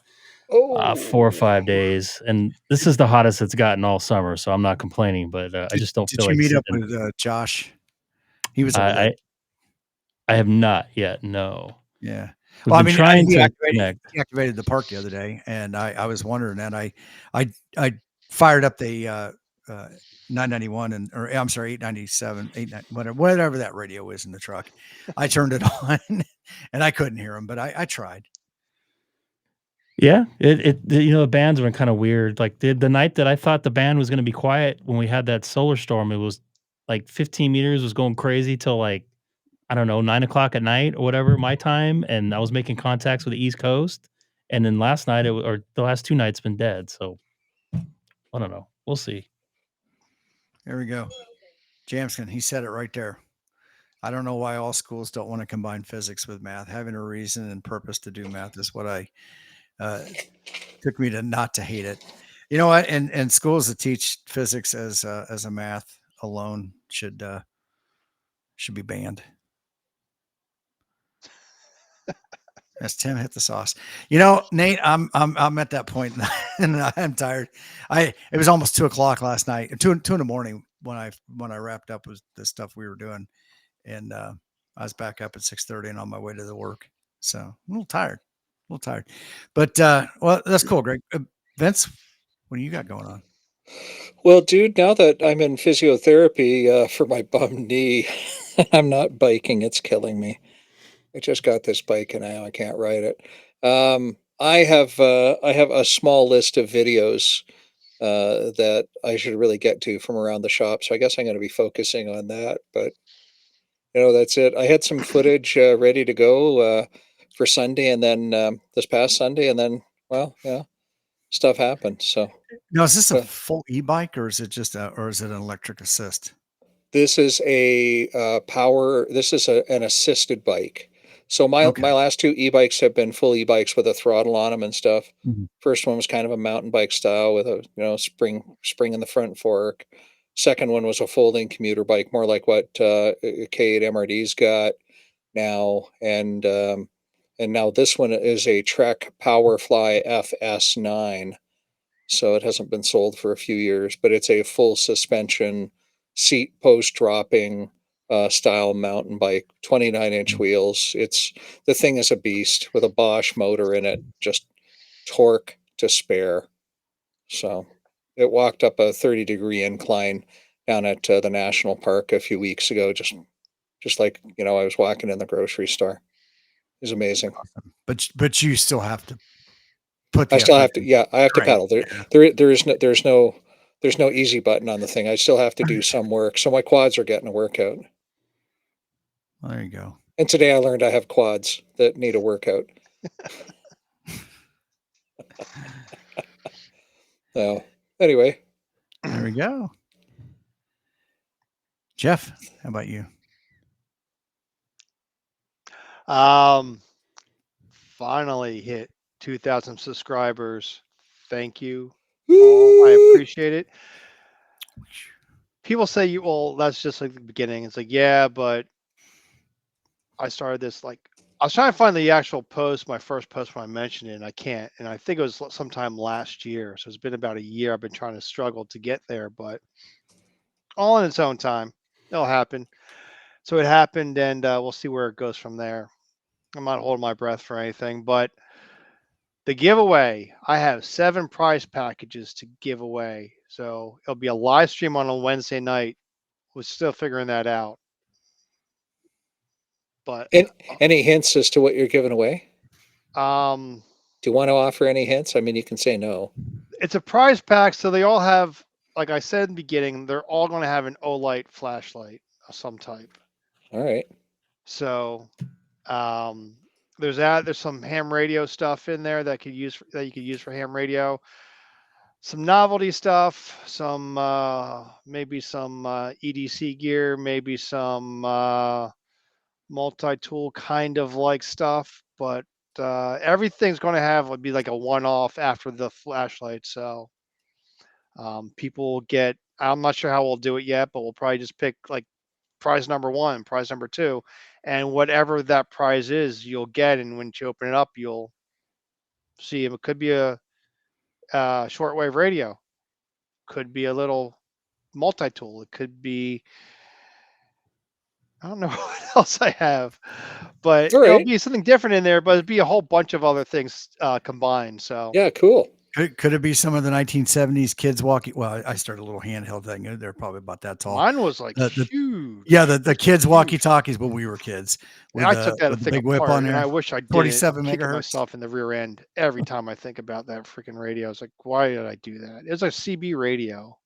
or 5 days. And this is the hottest it's gotten all summer. So I'm not complaining, but I just don't feel like Did you meet up sitting. with Josh? He was I have not yet. No. Yeah. We've been trying to connect. He activated the park the other day, and I was wondering, and I fired up the 991 or I'm sorry, 897, 89, whatever that radio is in the truck. I turned it on, and I couldn't hear him, but I tried. Yeah, the bands were kind of weird. Like the night that I thought the band was going to be quiet when we had that solar storm, it was like 15 meters was going crazy till like, I don't know, 9:00 at night or whatever my time. And I was making contacts with the East Coast. And then last night or the last 2 nights been dead. So I don't know. We'll see. There we go. Jamskin, he said it right there. I don't know why all schools don't want to combine physics with math. Having a reason and purpose to do math is what I took me to not to hate it. You know what? And schools that teach physics as a math alone should be banned. As Tim hit the sauce. You know, Nate, I'm at that point and I'm tired. It was almost 2:00 last night, 2 in the morning when I wrapped up with the stuff we were doing. And I was back up at 6:30 and on my way to the work. So I'm a little tired. But well, that's cool, Greg. Vince, what do you got going on? Well, dude, now that I'm in physiotherapy for my bum knee, I'm not biking. It's killing me. I just got this bike and now I can't ride it. I have a small list of videos that I should really get to from around the shop. So I guess I'm going to be focusing on that. But that's it. I had some footage ready to go for Sunday, and then this past Sunday, and then stuff happened. So now, is this a full e-bike or is it just or is it an electric assist? This is a an assisted bike. So my last 2 e-bikes have been full e-bikes with a throttle on them and stuff. First one was kind of a mountain bike style with a spring in the front fork. Second one was a folding commuter bike, more like what K8 MRD's got now. And now this one is a Trek Powerfly FS9. So it hasn't been sold for a few years, but it's a full suspension, seat post dropping style mountain bike, 29-inch wheels. The thing is a beast with a Bosch motor in it, just torque to spare. So it walked up a 30-degree incline down at the national park a few weeks ago, just like I was walking in the grocery store. It was amazing. But you still have to I still have to. Yeah, I have to pedal. There's no easy button on the thing. I still have to do some work. So my quads are getting a workout. Well, there you go. And today I learned I have quads that need a workout. So anyway, there we go. Jeff, how about you? Finally hit 2,000 subscribers. Thank you all. I appreciate it. People say that's just like the beginning. It's like, yeah, but I started this I was trying to find the actual post, my first post when I mentioned it, and I can't. And I think it was sometime last year. So it's been about a year. I've been trying to struggle to get there, but all in its own time, it'll happen. So it happened, and we'll see where it goes from there. I'm not holding my breath for anything, but The giveaway, I have 7 prize packages to give away. So it'll be a live stream on a Wednesday night. We're still figuring that out. But Any hints as to what you're giving away? um, Do you want to offer any hints? I mean, you can say no. it's a prize pack, so they all have, like I said in the beginning, they're all going to have an Olight flashlight of some type. All right. So there's that. There's some ham radio stuff in there that you could use for ham radio. Some novelty stuff, some maybe some EDC gear, maybe some multi-tool kind of like stuff, but everything's going to be like a one-off after the flashlight. So people will get, I'm not sure how we'll do it yet, but we'll probably just pick like prize number 1, prize number 2, and whatever that prize is, you'll get. And when you open it up, you'll see it could be a shortwave radio, could be a little multi-tool, it could be, I don't know what else I have, but All it'll right. be something different in there, but it'd be a whole bunch of other things combined. So Yeah, cool. Could it be some of the 1970s kids walking? Well, I started a little handheld thing. They're probably about that tall. mine was like The- huge. Yeah, the kids walkie talkies when we were kids. And I took that with the thing big whip apart, on and there. I wish I did. 47 Kicking megahertz. myself in the rear end every time I think about that freaking radio. It's like, why did I do that? It was a CB radio.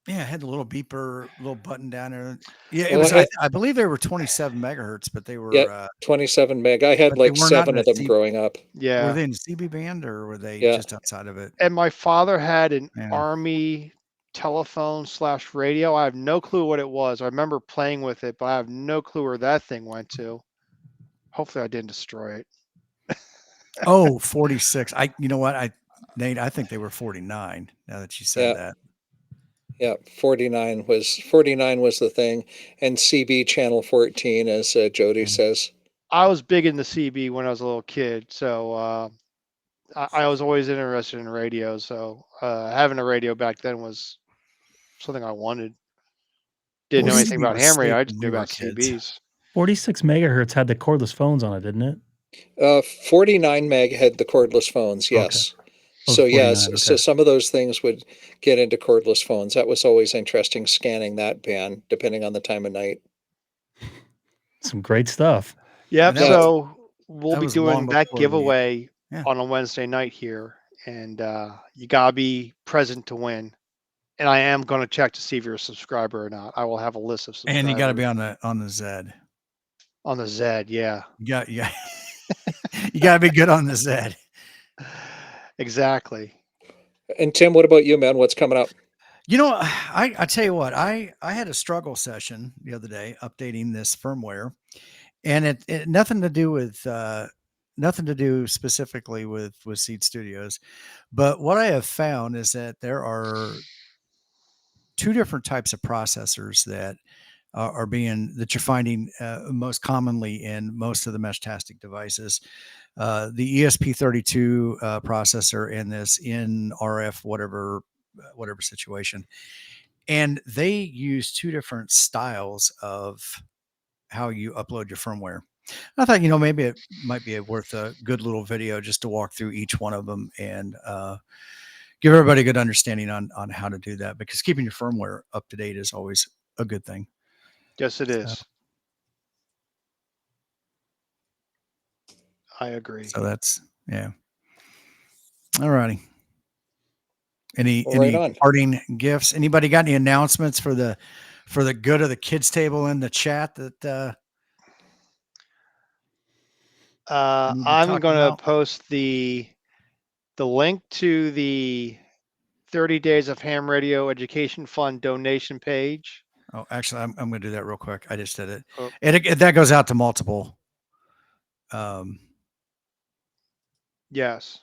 Yeah, it had the little beeper, little button down there. Yeah, it Well, was. I- I believe they were 27 megahertz, but they were. Yeah. 27 meg. I had But they like were not 7 in of a them C- growing up. Yeah. Were they in the CB band or were they Yeah. just outside of it? And my father had an Yeah. Army telephone / radio. I have no clue what it was. I remember playing with it, but I have no clue where that thing went to. Hopefully I didn't destroy it. Oh, 46. You know what? Nate, I think they were 49 now that you said Yeah. that. Yeah, 49 was the thing, and CB channel 14, as Jody says. I was big in the CB when I was a little kid, so I was always interested in radio. So having a radio back then was something I wanted. Didn't Well, know anything CB about was ham radio. safe I when just we knew were about kids. CBs. 46 megahertz had the cordless phones on it, didn't it? 49 meg had the cordless phones, yes. Oh, So yes, 49, so okay. some of those things would get into cordless phones. That was always interesting, scanning that band, depending on the time of night. Some great stuff. Yep. And that So we'll that be was long doing that before giveaway Yeah. on a Wednesday night here, and you gotta be present to win. And I am going to check to see if you're a subscriber or not. I will have a list of subscribers. And you got to be on the Zed. on the Zed. Yeah, You got to be good on the Zed. exactly. And Tim, what about you, man? What's coming up? You know, I tell you what, I had a struggle session the other day updating this firmware, and it nothing to do specifically with Seed Studios, but what I have found is that there are 2 different types of processors that that you're finding most commonly in most of the Meshtastic devices. The ESP32 processor and this NRF whatever situation, and they use 2 different styles of how you upload your firmware. I thought, maybe it might be worth a good little video just to walk through each one of them and give everybody a good understanding on how to do that, because keeping your firmware up to date is always a good thing. Yes, it is. I agree. So that's, yeah. All righty. Any Well, right on. parting gifts? Anybody got any announcements for the good of the kids table in the chat that need to I'm talk going to about? post the link to the 30 Days of Ham Radio Education Fund donation page. Oh, actually, I'm going to do that real quick. I just did it. Oh. That goes out to multiple. Yes.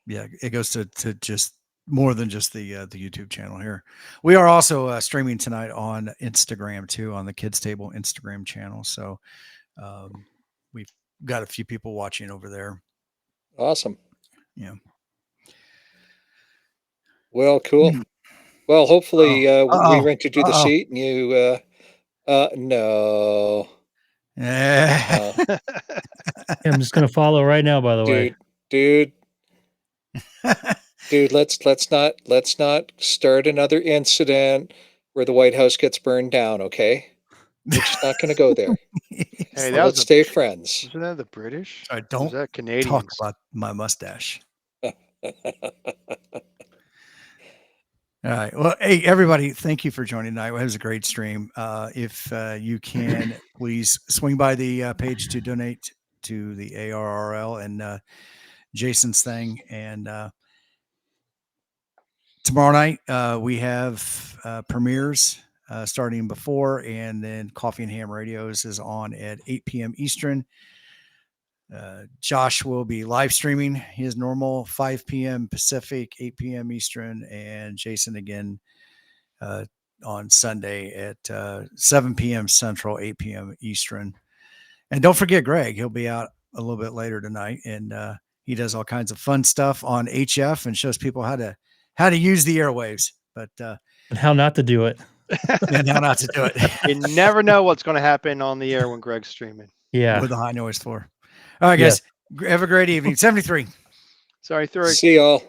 Yeah, it goes to just more than just the YouTube channel here. We are also streaming tonight on Instagram too, on the Kids Table Instagram channel. So we've got a few people watching over there. Awesome. Yeah. Well, cool. Well, hopefully we rented you the Uh-oh. seat and you, no. Yeah. No. I'm just going to follow right now, by the way. Dude, Dude, let's not start another incident where the White House gets burned down, okay? We're just not going to go there. Hey, Let's the stay friends. wasn't that the British? All right, Or was don't that Canadians? talk about my mustache. All right. Well, hey, everybody, thank you for joining tonight. It was a great stream. If you can, please swing by the page to donate to the ARRL and Jason's thing. And tomorrow night, we have premieres starting before, and then Coffee and Ham Radios is on at 8 p.m. Eastern. Josh will be live streaming his normal 5 p.m. Pacific, 8 p.m. Eastern, and Jason again on Sunday at 7 p.m. Central, 8 p.m. Eastern. And don't forget Greg, he'll be out a little bit later tonight, and he does all kinds of fun stuff on HF and shows people how to use the airwaves, but And how not to do it. and how not to do it. You never know what's going to happen on the air when Greg's streaming. Yeah. With a high noise floor. All right, guys. Have a great evening. 73. Sorry, 3. See y'all.